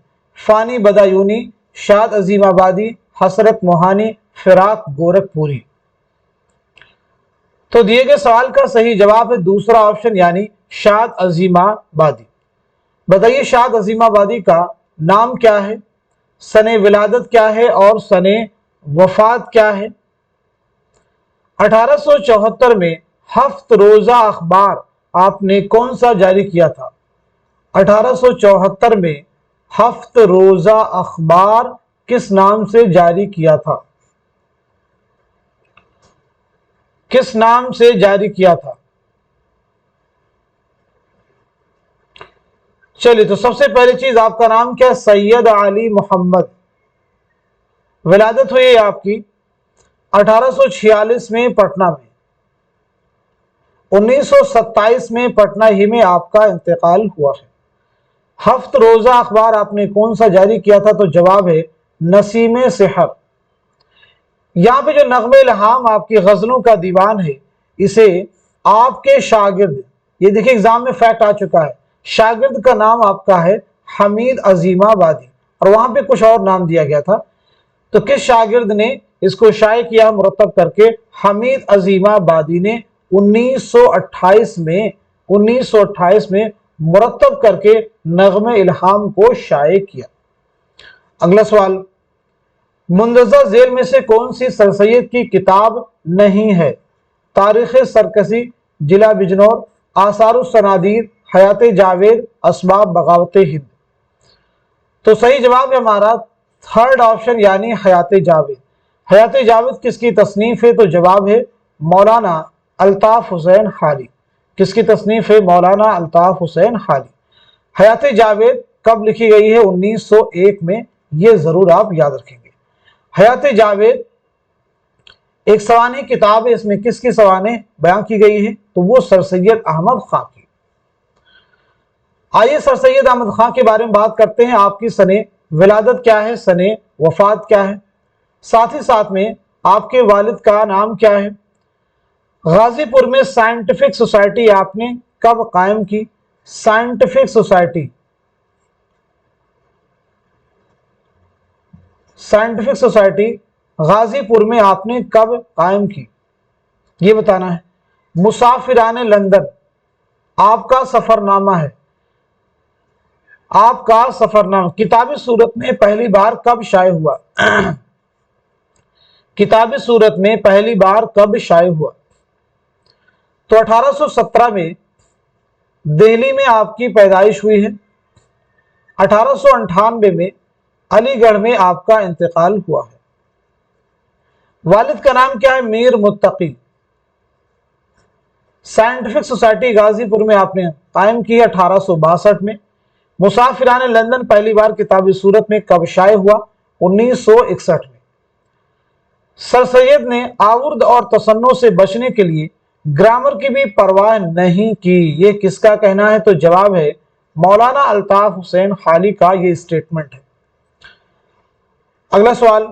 فانی بدایونی، شاد عظیم آبادی، حسرت موہانی، فراق گورکھ پوری۔ تو دیے گئے سوال کا صحیح جواب ہے دوسرا آپشن یعنی شاد عظیم آبادی۔ بتائیے شاد عظیم آبادی کا نام کیا ہے، سن ولادت کیا ہے اور سن وفات کیا ہے؟ 1874 میں ہفت روزہ اخبار آپ نے کون سا جاری کیا تھا؟ 1874 میں ہفت روزہ اخبار کس نام سے جاری کیا تھا؟ کس نام سے جاری کیا تھا؟ چلیے تو سب سے پہلی چیز آپ کا نام کیا؟ سید علی محمد۔ ولادت ہوئی ہے آپ کی 1846 میں پٹنہ میں۔ 1927 میں پٹنہ ہی میں آپ کا انتقال ہوا ہے۔ ہفت روزہ اخبار آپ نے کون سا جاری کیا تھا؟ تو جواب ہے نسیم سحر۔ یہاں پہ جو نغمہ الہام آپ کی غزلوں کا دیوان ہے اسے آپ کے شاگرد، یہ دیکھیں ایگزام میں فیکٹ آ چکا ہے، شاگرد کا نام آپ کا ہے حمید عظیم آبادی، اور وہاں پہ کچھ اور نام دیا گیا تھا۔ تو کس شاگرد نے اس کو شائع کیا مرتب کر کے؟ حمید عظیم آبادی نے 1928 میں مرتب کر کے نغمہ الہام کو شائع کیا۔ اگلا سوال، مندرجہ ذیل میں سے کون سی سر سید کی کتاب نہیں ہے؟ تاریخ سرکشی، ضلع بجنور، آثار الصنادید، حیات جاوید، اسباب بغاوت ہند۔ تو صحیح جواب ہے ہمارا تھرڈ آپشن یعنی حیات جاوید۔ حیات جاوید کس کی تصنیف ہے؟ تو جواب ہے مولانا الطاف حسین خالی۔ کس کی تصنیف ہے؟ مولانا الطاف حسین خالی۔ حیات جاوید کب لکھی گئی ہے؟ 1901 میں، یہ ضرور آپ یاد رکھیں گے۔ حیات جاوید ایک سوانح کتاب ہے، اس میں کس کی سوانح بیان کی گئی ہے؟ تو وہ سر سید احمد خان کی۔ آئیے سر سید احمد خان کے بارے میں بات کرتے ہیں۔ آپ کی سن ولادت کیا ہے، سن وفات کیا ہے، ساتھ ہی ساتھ میں آپ کے والد کا نام کیا ہے؟ غازی پور میں سائنٹیفک سوسائٹی آپ نے کب قائم کی؟ سائنٹیفک سوسائٹی غازی پور میں آپ نے کب قائم کی؟ یہ بتانا ہے۔ مسافران لندن آپ کا سفر نامہ ہے، آپ کا سفر نامہ کتابی صورت میں پہلی بار کب شائع ہوا؟ کتابی صورت میں پہلی بار کب شائع ہوا؟ تو 1817 میں دہلی میں آپ کی پیدائش ہوئی ہے۔ 1898 میں علی گڑھ میں آپ کا انتقال ہوا ہے۔ والد کا نام کیا ہے؟ میر متقی۔ سائنٹیفک سوسائٹی غازی پور میں آپ نے قائم کی 1862 میں۔ مسافران لندن پہلی بار کتابی صورت میں کب شائع ہوا؟ 1961 میں۔ سر سید نے آورد اور تصنع سے بچنے کے لیے گرامر کی بھی پرواہ نہیں کی، یہ کس کا کہنا ہے؟ تو جواب ہے مولانا الطاف حسین خالی کا یہ اسٹیٹمنٹ ہے۔ اگلا سوال،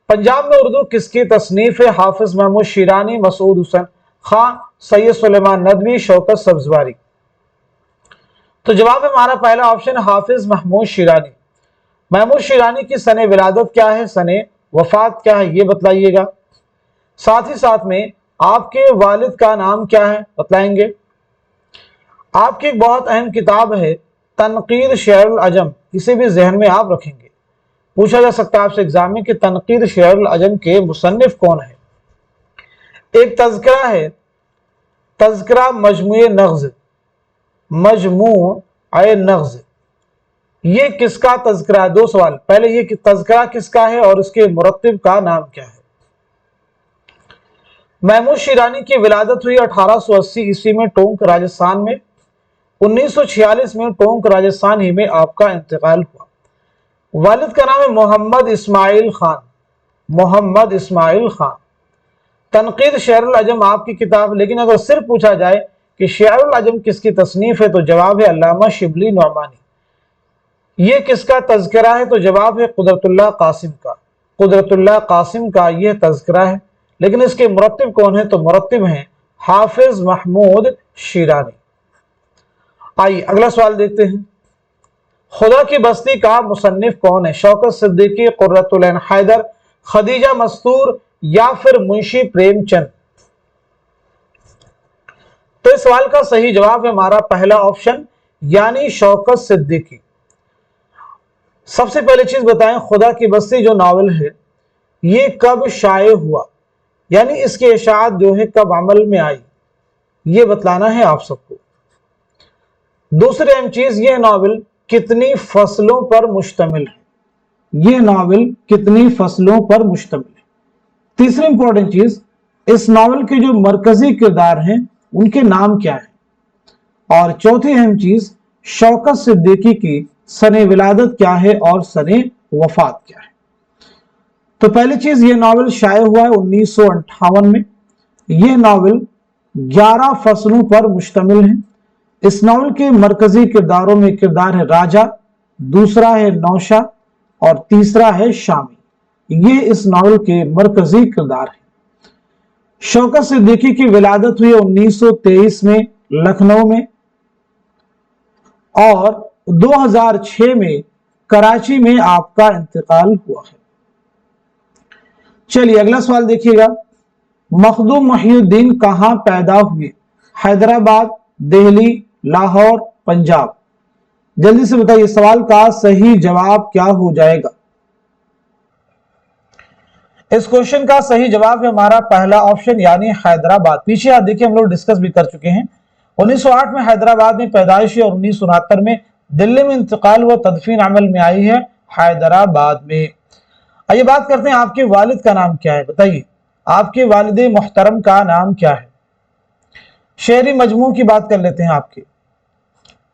پنجاب میں اردو کس کی تصنیف ہے؟ حافظ محمود شیرانی، مسعود حسن خان، سید سلیمان ندوی، شوکت سبزواری۔ تو جواب ہے ہمارا پہلا آپشن حافظ محمود شیرانی۔ محمود شیرانی کی سن ولادت کیا ہے، سن وفات کیا ہے، یہ بتلائیے گا۔ ساتھ ہی ساتھ میں آپ کے والد کا نام کیا ہے بتلائیں گے۔ آپ کی ایک بہت اہم کتاب ہے تنقید شعر العجم، اسے بھی ذہن میں آپ رکھیں گے۔ पूछा जा सकता है आपसे एग्जाम में कि तनकीद शेरुल अजम के मुसन्निफ कौन है। एक तज़किरा है, तज़किरा मजमूए नग़्ज़, मजमूए नग़्ज़, ये किसका तज़किरा है? दो सवाल, पहले ये कि तज़किरा किसका है और इसके मुरत्तिब का नाम क्या है। महमूद शिरानी की विलादत हुई 1880 ईस्वी में टोंक राजस्थान में। 1946 में टोंक राजस्थान ही में आपका इंतकाल हुआ। वालिद का नाम है मोहम्मद इस्माइल खान, मोहम्मद इस्माइल खान। तनकीद शेरुल अजम आपकी किताब, लेकिन अगर सिर्फ पूछा जाए कि शेरुल अजम किसकी तसनीफ है तो जवाब है अल्लामा शिबली नौमानी। ये किसका तज़किरा है तो जवाब है कुदरतुल्लाह कासिम का, कुदरतुल्लाह कासिम का यह तज़किरा है। लेकिन इसके मुरत्तिब कौन है तो मुरत्तिब हैं हाफिज महमूद शिरानी। आइए अगला सवाल देखते हैं। खुदा की बस्ती का मुसन्निफ कौन है? शौकत सिद्दीकी, कुर्रतुल ऐन हैदर, खदीजा मस्तूर या फिर मुंशी प्रेमचंद। तो इस सवाल का सही जवाब है हमारा पहला ऑप्शन यानी शौकत सिद्दीकी। सबसे पहले चीज बताएं, खुदा की बस्ती जो नावल है ये कब शाये हुआ, यानी इसकी इशाअत जो है कब अमल में आई, ये बतलाना है आप सबको। दूसरी अहम चीज, ये नावल कितनी फसलों पर मुश्तमिल है, ये नावल कितनी फसलों पर मुश्तमिल है। तीसरी इंपॉर्टेंट चीज, इस नावल के जो मरकजी किरदार हैं उनके नाम क्या है। और चौथी अहम चीज, शौकत सिद्दीकी की सने विलादत क्या है और सने वफात क्या है। तो पहली चीज, ये नावल शाये हुआ है 1958 में। यह नावल 11 फसलों पर मुश्तमिल है। इस नावल के मरकजी किरदारों में किरदार है राजा, दूसरा है नौशा और तीसरा है शामी। ये इस नावल के मरकजी किरदार है। शौकत सिद्दीकी की विलादत हुई 1923 में लखनऊ में और 2006 में कराची में आपका इंतकाल हुआ है। चलिए अगला सवाल देखिएगा। मखदूम मोहिउद्दीन कहां पैदा हुए? हैदराबाद, दिल्ली, लाहौर, पंजाब। जल्दी से बताइए सवाल का सही जवाब क्या हो जाएगा। इस क्वेश्चन का सही जवाब है हमारा पहला ऑप्शन यानी हैदराबाद। पीछे आप देखिए हम लोग डिस्कस भी कर चुके हैं। 1908 में हैदराबाद में पैदाइश और 1969 में दिल्ली में इंतकाल हुआ, तदफीन अमल में आई है हैदराबाद में। आइए बात करते हैं आपके वालिद का नाम क्या है, बताइए आपके वालिद मुहतरम का नाम क्या है। शेरी मजमू की बात कर लेते हैं।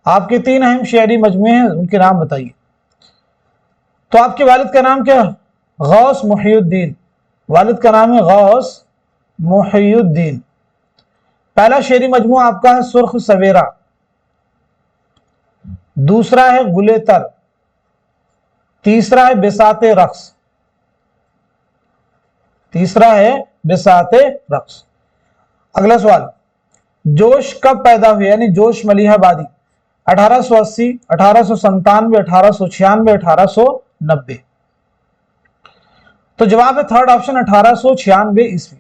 आपके 3 अहम शेरी मजमूए हैं, उनके नाम बताइए। तो आपके वालिद का नाम क्या है? गौस मोहिउद्दीन। वालिद का नाम है गौस मोहिउद्दीन। पहला शेरी मजमू आपका है सुर्ख सवेरा, दूसरा है गुलेतर, तीसरा है बिसाते रक्स, तीसरा है बिसाते रक्स। अगला सवाल, जोश कब पैदा हुए यानी जोश मलिहाबादी? 1880, 1897, 1896, 1890। तो जवाब है थर्ड ऑप्शन 1896 ईस्वी।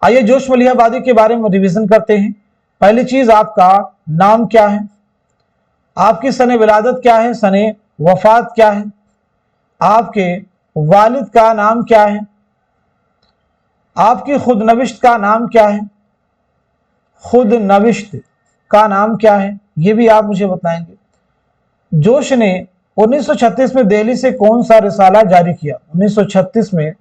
आइए जोश मलिहाबादी के बारे में रिवीजन करते हैं। पहली चीज, आपका नाम क्या है, आपकी सने विलादत क्या है, सने वफात क्या है, आपके वालिद का नाम क्या है, आपकी खुद नविश्त का नाम क्या है, खुद नविश्त का नाम क्या है, ये भी आप मुझे बताएंगे। जोश ने 1936 में दिल्ली से कौन सा रिसाला जारी किया? 1936 में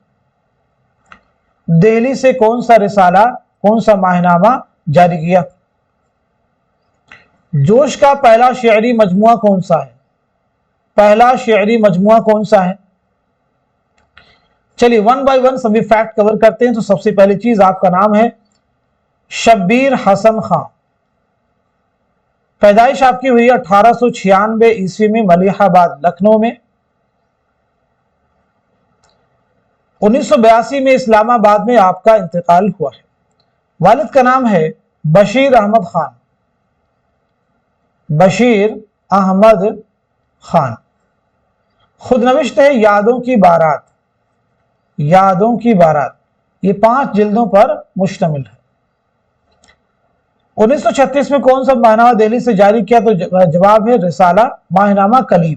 दिल्ली से कौन सा रिसाला, कौन सा माहनामा जारी किया? जोश का पहला शेरी मजमुआ कौन सा है? पहला शेरी मजमुआ कौन सा है? चलिए वन बाय वन सभी फैक्ट कवर करते हैं। तो सबसे पहली चीज, आपका नाम है शब्बीर हसन खां। पैदाइश आपकी हुई 1896 ईस्वी में मलिहाबाद लखनऊ में। 1982 में इस्लामाबाद में आपका इंतकाल हुआ है। वालिद का नाम है बशीर अहमद खान, बशीर अहमद खान। खुद नविश्त है यादों की बारात, यादों की बारात। ये 5 जिल्दों पर मुश्तमिल है। 1936 में कौन सा माहनामा दिल्ली से जारी किया? तो जवाब है रिसाला माहनामा कलीम।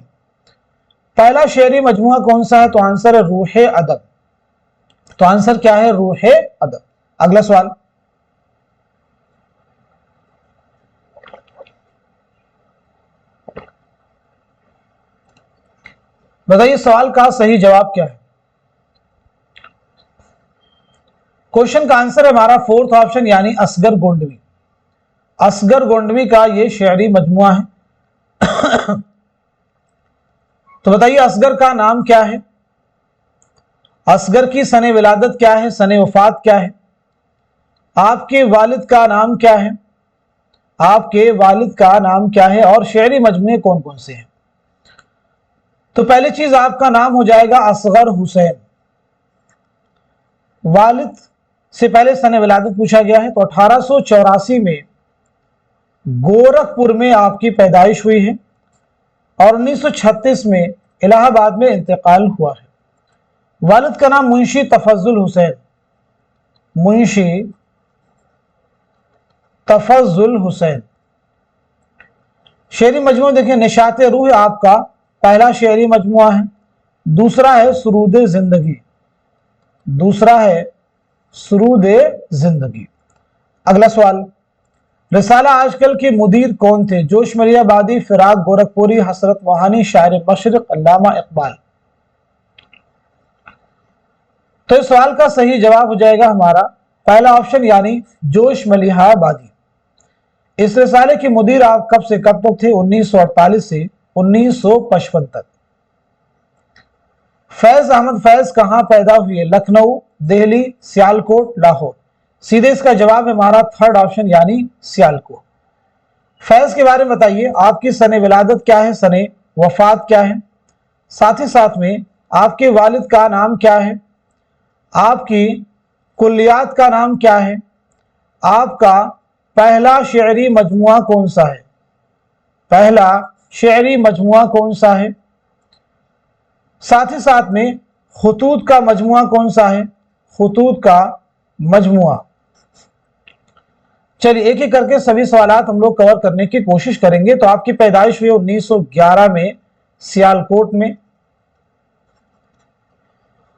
पहला शेरी मजमुआ कौन सा है? तो आंसर है रूह अदब। तो आंसर क्या है? रूह अदब। अगला सवाल, बताइए सवाल का सही जवाब क्या है? क्वेश्चन का आंसर है हमारा फोर्थ ऑप्शन यानी असगर गोंडवी। असगर गोंडवी का ये शेरी मजमुआ है। तो बताइए असगर का नाम क्या है? असगर की सने विलादत क्या है? सने वफात क्या है? आपके वालिद का नाम क्या है? आपके वालिद का नाम क्या है? और शेरी मजमुए कौन कौन से हैं? तो पहली चीज आपका नाम हो जाएगा असगर हुसैन। वालिद से पहले सने विलादत पूछा गया है, तो 1884 में गोरखपुर में आपकी पैदाइश हुई है और 1936 में इलाहाबाद में इंतकाल हुआ है। वालिद का नाम मुंशी तफज्जुल हुसैन, मुंशी तफज्जुल हुसैन। शेरी मजमुआ देखिए निशात रूह आपका पहला शेरी मजमुआ है, दूसरा है सुरूद जिंदगी, दूसरा है सुरूद जिंदगी। अगला सवाल, रिसाला आजकल के मुदीर कौन थे? जोश मलियाबादी, फिराक गोरखपुरी, हसरत मोहानी, शायर मशरिक, अल्लामा इकबाल। तो इस सवाल का सही जवाब हो जाएगा हमारा पहला ऑप्शन यानी जोश मलियाबादी। इस रिसाले के मुदीर आप कब से कब तक थे? 1948 से 1955 तक। फैज अहमद फैज कहां पैदा हुए? लखनऊ, दिल्ली, सियालकोट, लाहौर। सीधे इसका जवाब है हमारा थर्ड ऑप्शन यानी सियालकोट। फैज के बारे में बताइए, आपकी सने विलादत क्या है? सने वफात क्या है? साथ ही साथ में आपके वालिद का नाम क्या है? आपकी कुल्लियात का नाम क्या है? आपका पहला शेरी मजमुआ कौन सा है? पहला शेरी मजमुआ कौन सा है? साथ ही साथ में खुतूत का मजमुआ कौन सा है? खुतूत का मजमुआ। चलिए एक एक करके सभी सवालात हम लोग कवर करने की कोशिश करेंगे। तो आपकी पैदाइश हुई 1911 में सियालकोट में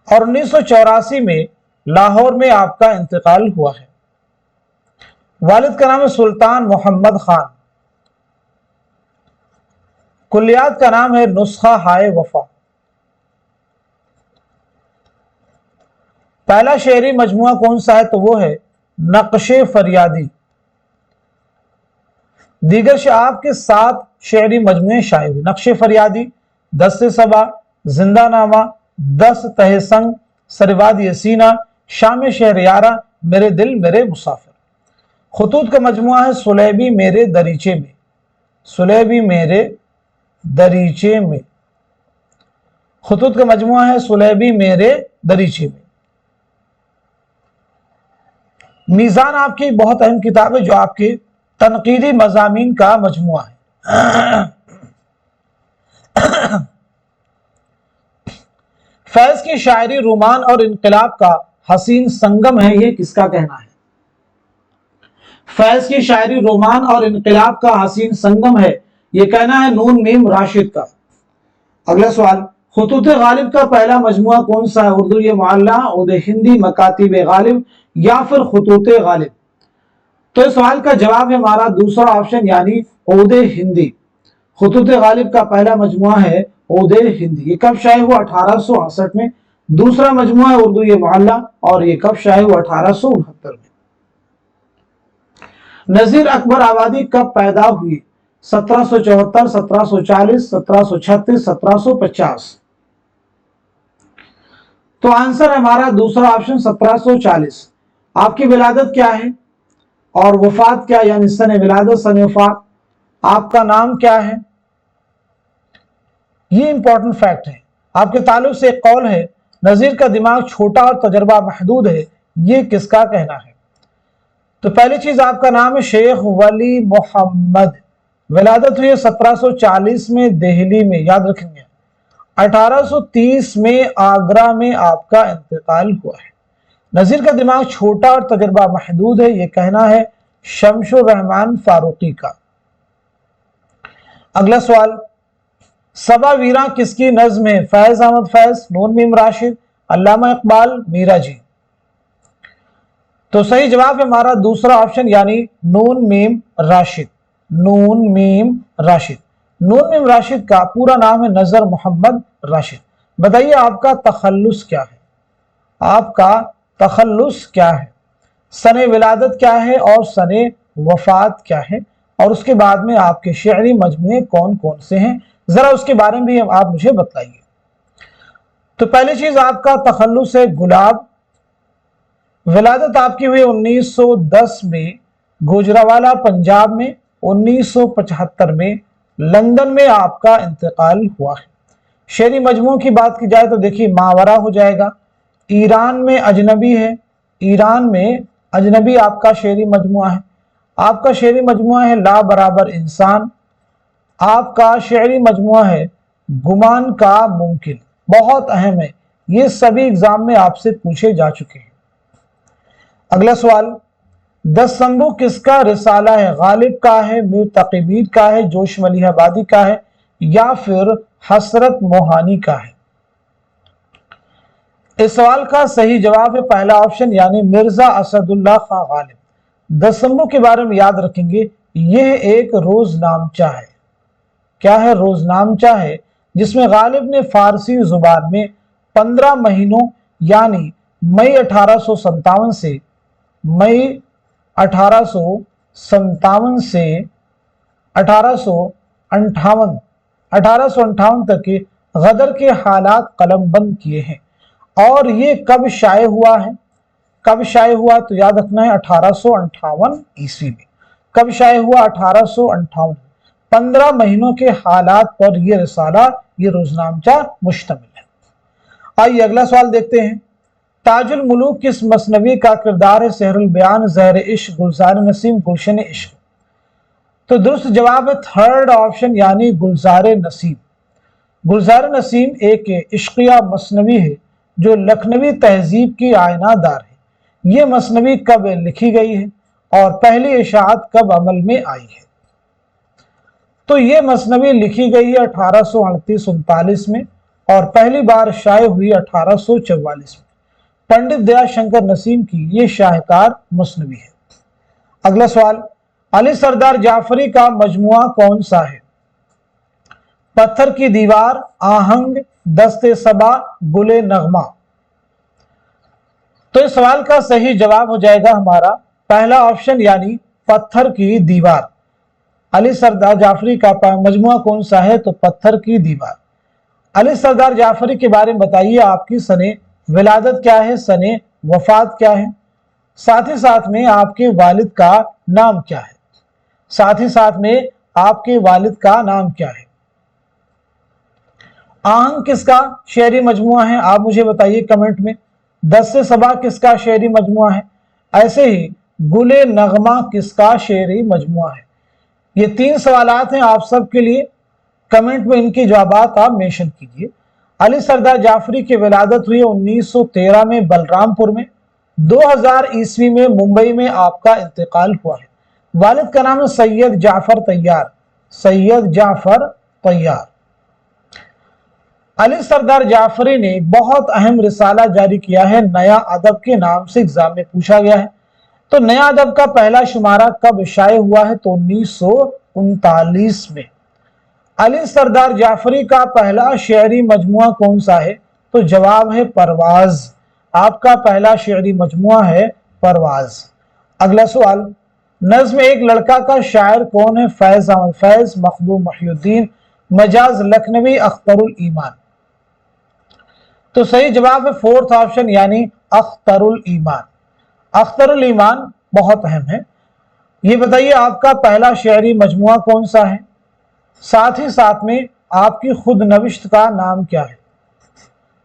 और 1984 में लाहौर में आपका इंतकाल हुआ है। वालिद का नाम है सुल्तान मोहम्मद खान, कुल्लियात का नाम है नुस्खा हाय वफा। पहला शेरी मजमुआ कौन सा है? तो वो है नक्शे फरियादी। दीगर से आपके 7 शेरी मजमुए शाये हुए। नक्शे फरियादी, 10 से सबा, जिंदा नामा, 10 तहसंग, सरवाद यसीना, शाम शहरियारा, मेरे दिल मेरे मुसाफिर। खुतूत का मजमुआ है सुलेबी मेरे दरीचे में, सुलेबी मेरे दरीचे में। खुतूत का मजमुआ है सुलेबी मेरे दरीचे में। मीज़ान आपकी बहुत अहम किताब है जो आपके तनकीदी मज़ामीन का मजमुआ है। फैज की शायरी रोमान और इनकलाब का हसीन संगम है, ये किसका कहना है? फैज की शायरी रोमान और इनकलाब का हसीन संगम है, ये कहना है नून मीम राशिद का। अगला सवाल, खुतूत गालिब का पहला मजमुआ कौन सा है? उर्दू ये मुअल्ला, उद हिंदी, मकातिब गालिब या फिर खुतूत गालिब। तो इस सवाल का जवाब है हमारा दूसरा ऑप्शन यानी उद हिंदी। खुतूत गालिब का पहला मजमुआ है उद हिंदी। ये कब शाये हुआ? 1868 में। दूसरा मजमुआ है उर्दू ये मुअल्ला और ये कब शाये हुआ? 1869 में। नजीर अकबर आबादी कब पैदा हुई? 1774, 1740, 1736, 1750। तो आंसर हमारा दूसरा ऑप्शन 1740। आपकी विलादत क्या है और वफात क्या, यानी सने विलादत सने वफात। आपका नाम क्या है? ये इंपॉर्टेंट फैक्ट है। आपके ताल्लुक से एक कौल है, नजीर का दिमाग छोटा और तजर्बा महदूद है, ये किसका कहना है? तो पहली चीज आपका नाम है शेख वली मोहम्मद। विलादत हुई 1740 में दिल्ली में, याद रखेंगे। 1830 में आगरा में आपका इंतकाल हुआ है। नजीर का दिमाग छोटा और तजर्बा महदूद है, ये कहना है शमशुर रहमान फारूकी का। अगला सवाल, सबा वीरा किसकी नज्म है? फैज अहमद फैज, नून मीम राशिद, अल्लामा इकबाल, मीरा जी। तो सही जवाब है हमारा दूसरा ऑप्शन यानी नून मीम राशिद। नून मीम राशिद। नून मीम राशिद का पूरा नाम है नजर मोहम्मद राशिद। बताइए आपका तखल्लुस क्या है? आपका तखल्लुस क्या है? सने विलादत क्या है और सने वफात क्या है? और उसके बाद में आपके शेरी मजमूए कौन कौन से हैं, जरा उसके बारे में भी आप मुझे बताइए। तो पहली चीज आपका तखल्लुस है गुलाब। विलादत आपकी हुई 1910 में गुजरावाला पंजाब में, 1975 में लंदन में आपका इंतकाल हुआ है। शेरी मजमू की बात की जाए तो देखिए मावरा हो जाएगा, ईरान में अजनबी है, ईरान में अजनबी आपका शेरी मजमुआ है। आपका शेरी मजमुआ है ला बराबर इंसान। आपका शेरी मजमुआ है गुमान का मुमकिन, बहुत अहम है, ये सभी एग्जाम में आपसे पूछे जा चुके हैं। अगला सवाल, दस्तंबू किसका रिसाला है? गालिब का है, मीर तकीबीर का है, जोश मलिहाबादी का है, या फिर हसरत मोहानी का है? इस सवाल का सही जवाब है पहला ऑप्शन यानी मिर्जा असदुल्ला खां गालिब। दस्तंबू के बारे में याद रखेंगे, यह एक रोजनामचा है। क्या है? रोजनामचा है, जिसमें गालिब ने फारसी जुबान में 15 महीनों यानी मई 1857 से मई 1857 से 1858 तक के गदर के हालात कलमबंद किए हैं। और ये कब शाये हुआ है? कब शाये हुआ तो याद रखना है 1858 ईस्वी में। कब शाये हुआ? 1858। 15 महीनों के हालात पर यह रिसाला, ये रोजनामचा मुश्तमिल है। आइए अगला सवाल देखते हैं। ताजुल मुलूक किस मसनवी का किरदार है? सहरुल बयान, ज़हर इश्क, गुलजार नसीम, गुलशन इश्क। तो दुरुस्त जवाब है थर्ड ऑप्शन यानी गुलजार नसीम। गुलजार नसीम एक इश्किया मसनवी है जो लखनवी तहजीब की आयनादार है। ये मसनवी कब लिखी गई है और पहली इशाअत कब अमल में आई है? तो ये मसनवी लिखी गई है 1838-39 में और पहली बार शाये हुई 1844 में। पंडित दयाशंकर नसीम की ये शाहकार मसनवी है। अगला सवाल, अली सरदार जाफरी का मजमुआ कौन सा है? पत्थर की दीवार, आहंग, दस्ते सबा, गुले नगमा। तो इस सवाल का सही जवाब हो जाएगा हमारा पहला ऑप्शन यानी पत्थर की दीवार। अली सरदार जाफरी का मजमुआ कौन सा है? तो पत्थर की दीवार। अली सरदार जाफरी के बारे में बताइए, आपकी सने विलादत क्या है, सने वफात क्या है, साथ ही साथ में आपके वालिद का नाम क्या है? साथ ही साथ में आपके वालिद का नाम क्या है? आहंग किसका शेरी मजमुआ है? आप मुझे बताइए कमेंट में। दस्ते सबा किसका शेरी मजमुआ है? ऐसे ही गुले नगमा किसका शेरी मजमुआ है? ये 3 सवालात हैं आप सबके लिए। कमेंट में इनके जवाब आप मेंशन कीजिए। अली सरदार जाफरी की विलादत हुई 1913 में बलरामपुर में। 2000 ईस्वी में मुंबई में आपका इंतकाल हुआ है। वालिद का नाम है सैयद जाफर तैयार। सैयद जाफर तैयार। अली सरदार जाफरी ने एक बहुत अहम रिसाला जारी किया है, नया अदब के नाम से एग्जाम में पूछा गया है। तो नया अदब का पहला शुमारा कब शाये हुआ है? तो 1939 में। अली सरदार जाफरी का पहला शेरी मजमुआ कौन सा है? तो जवाब है परवाज। आपका पहला शेरी मजमुआ है परवाज। अगला सवाल, नज्म एक लड़का का शायर कौन है? फैज अहमद फैज, मखदूम महिउद्दीन, मजाज लखनवी, अख्तरुल ईमान। तो सही जवाब है फोर्थ ऑप्शन यानी अख्तरुल ईमान। अख्तरुल ईमान बहुत अहम है। ये बताइए आपका पहला शेरी मजमुआ कौन सा है? साथ ही साथ में आपकी खुद नविश्त का नाम क्या है?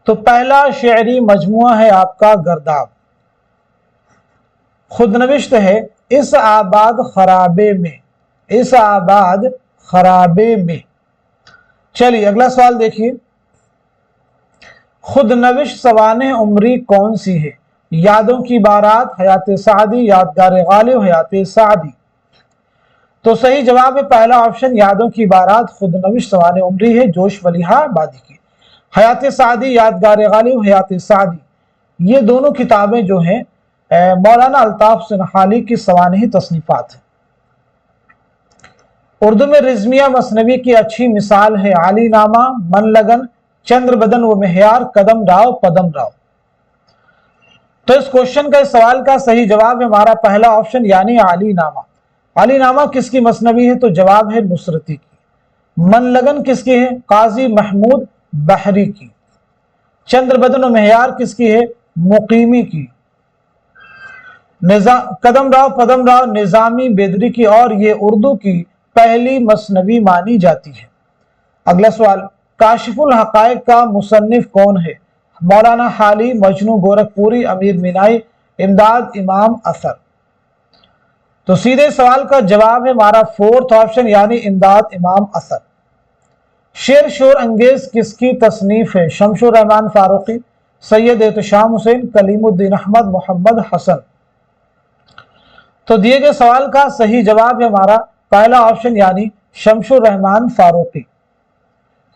तो पहला शेरी मजमुआ है आपका गर्दाब। खुद नविश्त है इस आबाद खराबे में। इस आबाद खराबे में। चलिए अगला सवाल देखिए। खुद नविश सवाने उमरी कौन सी है? यादों की बारात, हयात सादी, यादगार गालिब, हयात सादी। तो सही जवाब है पहला ऑप्शन, यादों की बारात, खुदनविश सवाने उमरी है जोश वलीहा आबादी की। हयात सादी, यादगार गालिब, हयात सादी, ये दोनों किताबें जो हैं मौलाना अल्ताफ सनहाली की सवानही तसनीफात हैं। उर्दू में रिजमिया मसनवी की अच्छी मिसाल है आली नामा, मन लगन, चंद्र बदन व मेहयार, कदम राव, पदम राव। तो इस क्वेश्चन का, इस सवाल का सही जवाब है हमारा पहला ऑप्शन यानी आली नामा। आली नामा किसकी मसनवी है? तो जवाब है नुसरती की। मन लगन किसकी है? काजी महमूद बहरी की। चंद्र बदन व मेहयार किसकी है? मुकीमी की। कदम राव पदम राव निजामी बेदरी की, और ये उर्दू की पहली मसनवी मानी जाती है। अगला सवाल, काशिफुल हकायक का मुसन्निफ कौन है? मौलाना हाली, मजनू गोरखपुरी, अमीर मीनाई, इमदाद इमाम असर। तो सीधे सवाल का जवाब है हमारा फोर्थ ऑप्शन यानी इमदाद इमाम असर। शेर शोर अंगेज किसकी तसनीफ है? शमशुर रहमान फारूकी, सैयद एहतशाम हुसैन, कलीमुद्दीन अहमद, मोहम्मद हसन। तो दिए गए सवाल का सही जवाब है हमारा पहला ऑप्शन यानी शमशुर रहमान फारूकी।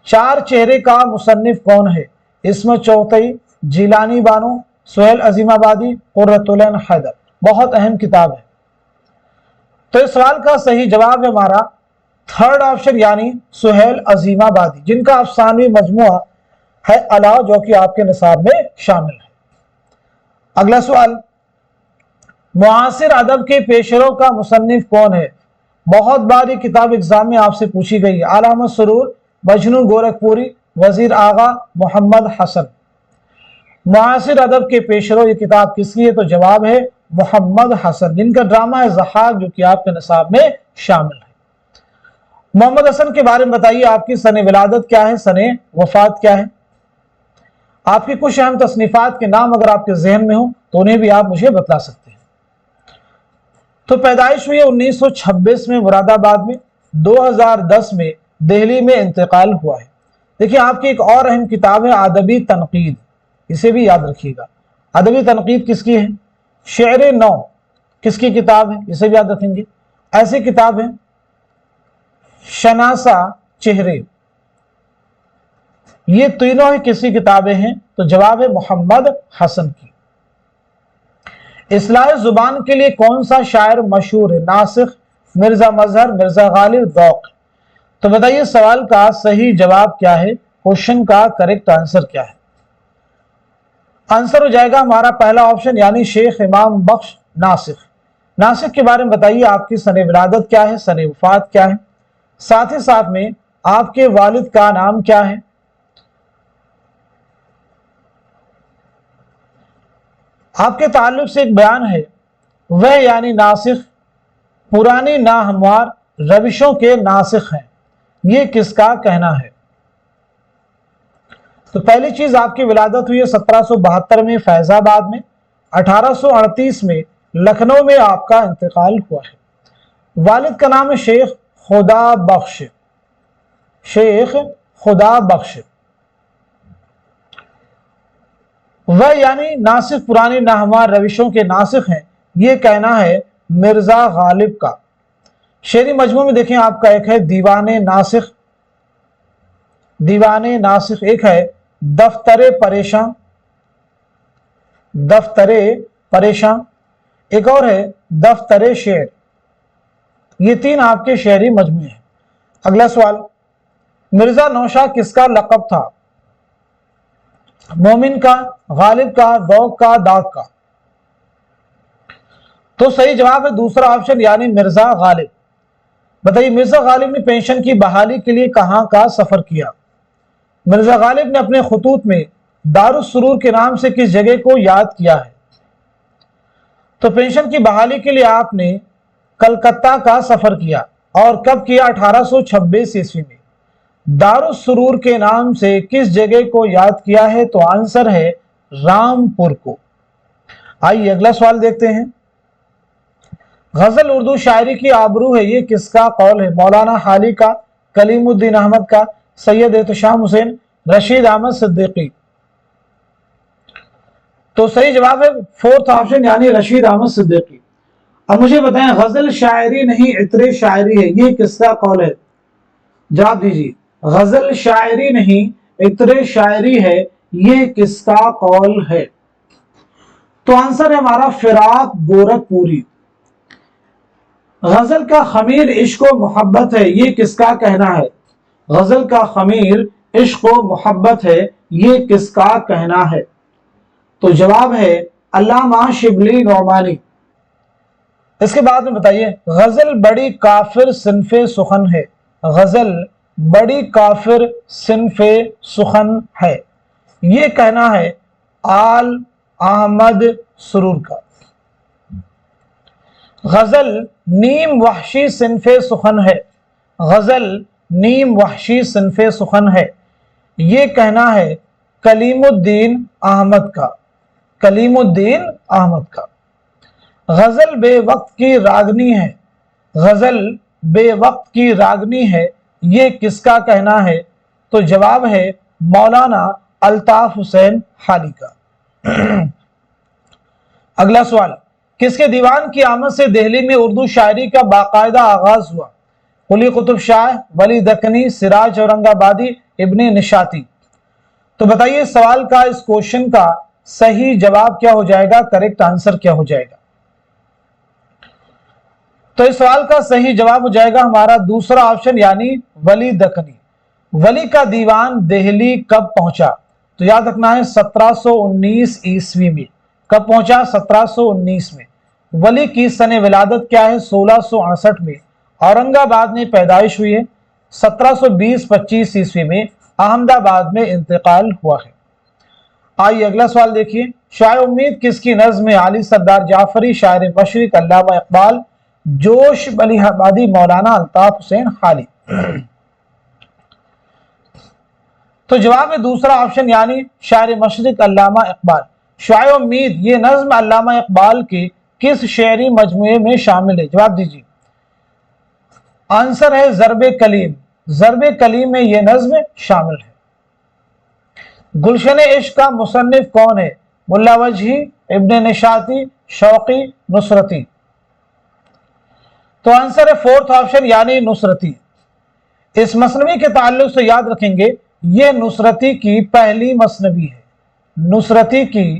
चार चेहरे का मुसन्निफ कौन है? इस्मत चौथई, जिलानी बानो, सुहेल अजीमाबादी, कुर्रतुल ऐन हैदर। बहुत अहम किताब है। तो इस सवाल का सही जवाब है हमारा थर्ड ऑप्शन यानी सुहेल अजीमाबादी, जिनका अफसानवी मजमुआ है अला, जो कि आपके निसाब में शामिल है। अगला सवाल, मुआसिर अदब के पेशरों का मुसन्निफ कौन है? बहुत बार ये किताब एग्जाम में आपसे पूछी गई है। आलामा सुरूर, मजनू गोरखपुरी, वजीर आगा, मोहम्मद हसन। मुआसिर अदब के पेशरों, ये किताब किसकी है? तो जवाब है मोहम्मद हसन, जिनका ड्रामा है ज़हाक, जो कि आपके निसाब में शामिल है। मोहम्मद हसन के बारे में बताइए, आपकी सने विलादत क्या है, सने वफात क्या है? आपकी कुछ अहम तसनीफात के नाम अगर आपके जहन में हो तो उन्हें भी आप मुझे बता सकते हैं। तो पैदाइश हुई है 1926 में मुरादाबाद में, 2010 में दिल्ली में इंतकाल हुआ है। देखिए, आपकी एक और अहम किताब है अदबी तनकीद, इसे भी याद रखिएगा। अदबी तनकीद किसकी है? शेर नौ किसकी किताब है? इसे भी याद रखेंगे। ऐसी किताब है शनासा चेहरे, ये तीनों ही किसकी किताबें हैं? तो जवाब है मोहम्मद हसन की। इस्लाह जुबान के लिए कौन सा शायर मशहूर है? नासिख, मिर्जा मजहर, मिर्जा गालिब, दौक। तो बताइए सवाल का सही जवाब क्या है? क्वेश्चन का करेक्ट आंसर क्या है? आंसर हो जाएगा हमारा पहला ऑप्शन यानी शेख इमाम बख्श नासिख। नासिख के बारे में बताइए, आपकी सने विलादत क्या है, सने वफात क्या है, साथ ही साथ में आपके वालिद का नाम क्या है। आपके ताल्लुक से एक बयान है, वह यानी नासिख पुरानी नाहमवार रविशों के नासिख हैं, ये किसका कहना है? तो पहली चीज, आपकी विलादत हुई है 1772 में फैजाबाद में, 1838 में लखनऊ में आपका इंतकाल हुआ है। वालिद का नाम है शेख खुदा बख्श, शेख खुदा बख्श। वह यानी नासिख पुरानी नाहमवार रविशों के नासिख हैं, ये कहना है मिर्जा गालिब का। शेरी मजमू में देखें, आपका एक है दीवाने नासिख, दीवाने नासिख, एक है दफ्तरे परेशान, दफ्तरे परेशान, एक और है दफ्तरे शेर। ये तीन आपके शेरी मजमू हैं। अगला सवाल, मिर्जा नौशाद किसका लक़ब था? मोमिन का, गालिब का, दौक का, दाग का। तो सही जवाब है दूसरा ऑप्शन यानी मिर्जा गालिब। बताइए, मिर्जा गालिब ने पेंशन की बहाली के लिए कहां का सफर किया? मिर्जा गालिब ने अपने खतूत में दारुस सुरूर के नाम से किस जगह को याद किया है? तो पेंशन की बहाली के लिए आपने कलकत्ता का सफर किया, और कब किया? 1826 ईस्वी में। दारुस सुरूर के नाम से किस जगह को याद किया है? तो आंसर है रामपुर को। आइए अगला सवाल देखते हैं। गजल उर्दू शायरी की आबरू है, ये किसका कौल है? मौलाना हाली का, कलीमुद्दीन अहमद का, सैयद एहतशाम हुसैन, रशीद अहमद सिद्दीकी। तो सही जवाब है फोर्थ ऑप्शन यानी रशीद अहमद सिद्दीकी। اب مجھے بتائیں غزل شاعری نہیں عطر شاعری ہے، یہ کس کا قول ہے؟ جواب دیجیے، غزل شاعری نہیں عطر شاعری ہے، یہ کس کا قول ہے؟ تو آنسر ہے ہمارا فراق گورکھ پوری۔ غزل کا خمیر عشق و محبت ہے، یہ کس کا کہنا ہے؟ غزل کا خمیر عشق و محبت ہے، یہ کس کا کہنا ہے؟ تو جواب ہے علامہ شبلی نعمانی۔ اس کے بعد میں بتائیے، غزل بڑی کافر صنف سخن ہے، غزل بڑی کافر صنف سخن ہے، یہ کہنا ہے آل احمد سرور کا۔ غزل نیم وحشی صنف سخن ہے، غزل نیم وحشی صنف سخن ہے، یہ کہنا ہے کلیم الدین احمد کا، کلیم الدین احمد کا۔ غزل بے وقت کی راگنی ہے، غزل بے وقت کی راگنی ہے، یہ کس کا کہنا ہے؟ تو جواب ہے مولانا الطاف حسین حالی کا۔ اگلا سوال، کس کے دیوان کی آمد سے دہلی میں اردو شاعری کا باقاعدہ آغاز ہوا؟ قلی قطب شاہ، ولی دکنی، سراج اورنگ آبادی، ابن نشاطی۔ تو بتائیے سوال کا، اس کوشچن کا صحیح جواب کیا ہو جائے گا، کریکٹ آنسر کیا ہو جائے گا؟ تو اس سوال کا صحیح جواب ہو جائے گا ہمارا دوسرا آپشن، یعنی ولی دکنی۔ ولی کا دیوان دہلی کب پہنچا؟ تو یاد رکھنا ہے 1719 عیسوی میں۔ کب پہنچا؟ 1719 میں۔ ولی کی سن ولادت کیا ہے؟ 1668 میں۔ اورنگ آباد میں پیدائش ہوئی ہے، 1720-25 عیسوی میں احمد آباد میں انتقال ہوا ہے۔ آئیے اگلا سوال دیکھیے، شاہ امید کس کی نظم ہے؟ علی سردار جعفری، شاعر مشرق علامہ اقبال، جوش بلی آبادی، مولانا الطاف حسین حالی۔ تو جواب ہے دوسرا آپشن، یعنی شاعر مشرق علامہ اقبال۔ شاہ امید یہ نظم علامہ اقبال کے کس شعری مجموعے میں شامل ہے؟ جواب دیجیے، آنسر ہے ضرب کلیم۔ ضرب کلیم میں یہ نظم شامل ہے۔ گلشن عشق کا مصنف کون ہے؟ ملا وجہی، ابن نشاطی، شوقی، نصرتی۔ تو آنسر ہے فورتھ آپشن، یعنی نصرتی۔ اس مثنوی کے تعلق سے یاد رکھیں گے، یہ نصرتی کی پہلی مثنوی ہے، نصرتی کی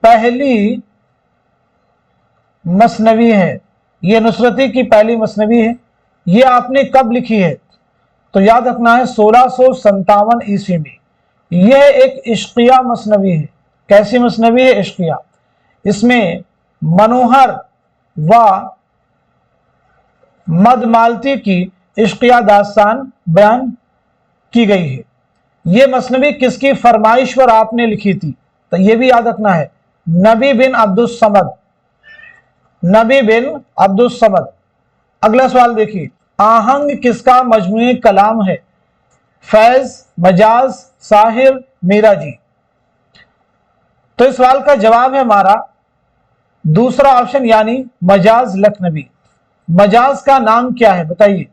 پہلی مثنوی ہے، یہ نصرتی کی پہلی مثنوی ہے۔ یہ آپ نے کب لکھی ہے؟ تو یاد رکھنا ہے 1657 عیسوی میں۔ یہ ایک عشقیہ مثنوی ہے۔ کیسی مثنوی ہے؟ عشقیہ۔ اس میں منوہر و مد مالتی کی عشقیہ داستان بیان کی گئی ہے۔ یہ مثنوی کس کی فرمائش پر آپ نے لکھی تھی؟ تو یہ بھی یاد رکھنا ہے، نبی بن عبد الصمد، نبی بن عبد الصمد۔ اگلا سوال دیکھیے، آہنگ کس کا مجموعہ کلام ہے؟ فیض، مجاز، ساحر، میرا جی۔ تو اس سوال کا جواب ہے ہمارا دوسرا آپشن، یعنی مجاز لکھنوی۔ مجاز کا نام کیا ہے بتائیے؟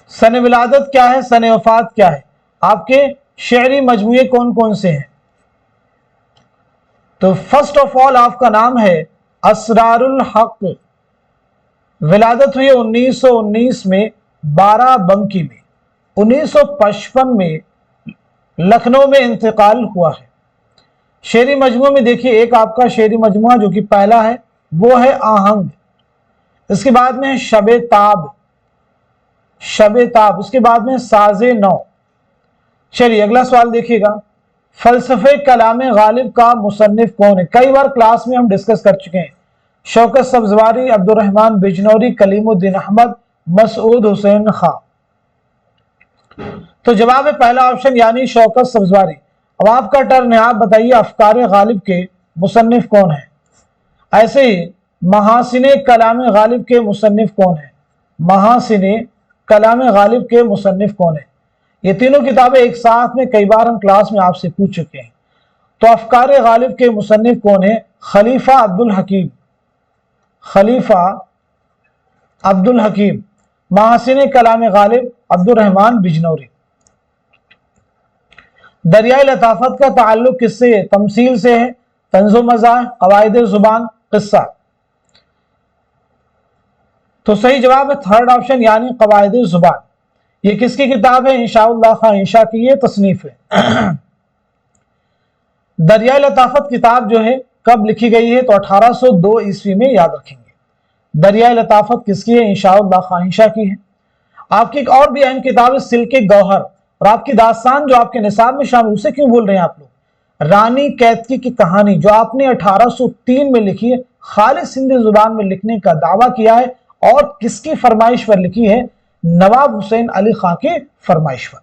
سن ولادت کیا ہے؟ سن وفات کیا ہے؟ آپ کے شعری مجموعے کون کون سے ہیں؟ تو فرسٹ آف آل آپ کا نام ہے اسرار الحق۔ ولادت ہوئی 1919 میں 12 بنکی میں۔ 1955 میں لکھنؤ میں انتقال ہوا ہے۔ شعری مجموعے میں دیکھیے، ایک آپ کا شعری مجموعہ جو کہ پہلا ہے وہ ہے آہنگ، اس کے بعد میں شب تاب، شب تاب، اس کے بعد میں ساز نو۔ چلیے اگلا سوال دیکھیے گا، فلسفہ کلام غالب کا مصنف کون ہے؟ کئی بار کلاس میں ہم ڈسکس کر چکے ہیں، شوکت سبزواری، عبد الرحمن بجنوری، کلیم الدین احمد، مسعود حسین خان۔ تو جواب ہے پہلا آپشن، یعنی شوکت سبزواری۔ اب آپ کا ٹرن ہے، آپ بتائیے افکار غالب کے مصنف کون ہیں؟ ایسے ہی محاسن کلام غالب کے مصنف کون ہیں؟ محاسن کلام غالب کے مصنف کون ہیں؟ یہ تینوں کتابیں ایک ساتھ میں کئی بار ہم کلاس میں آپ سے پوچھ چکے ہیں۔ تو افکار غالب کے مصنف کون ہیں؟ خلیفہ عبد الحکیم، خلیفہ عبد الحکیم۔ محاسن کلام غالب عبد الرحمن بجنوری۔ دریائے لطافت کا تعلق کس سے ہے؟ تمثیل سے ہے، طنز و مزاح، قواعد زبان، قصہ. تو صحیح جواب ہے تھرڈ آپشن یعنی قواعد زبان. یہ کس کی کتاب ہے؟ انشاءاللہ خان انشاء کی یہ تصنیف ہے. دریائے لطافت کتاب جو ہے کب لکھی گئی ہے؟ تو 1802 عیسوی میں، یاد رکھیں گے. دریائے لطافت کس کی ہے؟ انشاءاللہ خان انشاء کی ہے. آپ کی ایک اور بھی اہم کتاب ہے سلک گوہر، اور آپ کی داستان جو آپ کے نصاب میں شامل، اسے کیوں بول رہے ہیں آپ لوگ؟ رانی کیتکی کی کہانی جو آپ نے 1803 میں لکھی ہے، خالص ہندی زبان میں لکھنے کا دعویٰ کیا ہے، اور کس کی فرمائش پر لکھی ہے؟ نواب حسین علی خان کی فرمائش پر.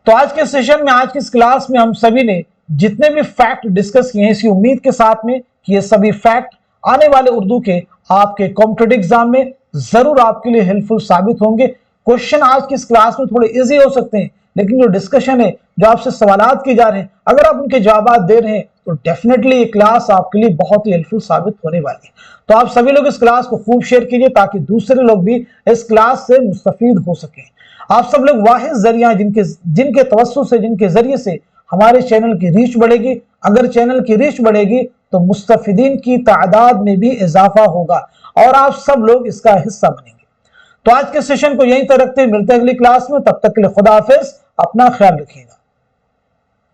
تو آج کے سیشن میں، آج کی اس کلاس میں ہم سبھی نے جتنے بھی فیکٹ ڈسکس کیے ہیں، اسی امید کے ساتھ میں کہ یہ سبھی فیکٹ آنے والے اردو کے آپ کے کمپٹیٹو ایگزام میں ضرور آپ کے لیے ہیلپفل ثابت ہوں گے. کوشچن آج کی اس کلاس میں تھوڑے ایزی ہو سکتے ہیں، لیکن جو ڈسکشن ہے، جو آپ سے سوالات کی جا رہے ہیں، اگر آپ ان کے جوابات دے رہے ہیں تو ڈیفینیٹلی یہ کلاس آپ کے لیے بہت ہی ہیلپفل ثابت ہونے والی ہے. تو آپ سبھی لوگ اس کلاس کو خوب شیئر کیجئے تاکہ دوسرے لوگ بھی اس کلاس سے مستفید ہو سکیں. آپ سب لوگ واحد ذریعہ جن کے توسط سے، جن کے ذریعے سے ہمارے چینل کی ریچ بڑھے گی. اگر چینل کی ریچ بڑھے گی تو مستفیدین کی تعداد میں بھی اضافہ ہوگا اور آپ سب لوگ اس کا حصہ بنیں گے. تو آج کے سیشن کو یہیں تک رکھتے ہیں، ملتے ہیں اگلی کلاس میں. تب تک کے لیے خدا حافظ، اپنا خیال رکھیے گا.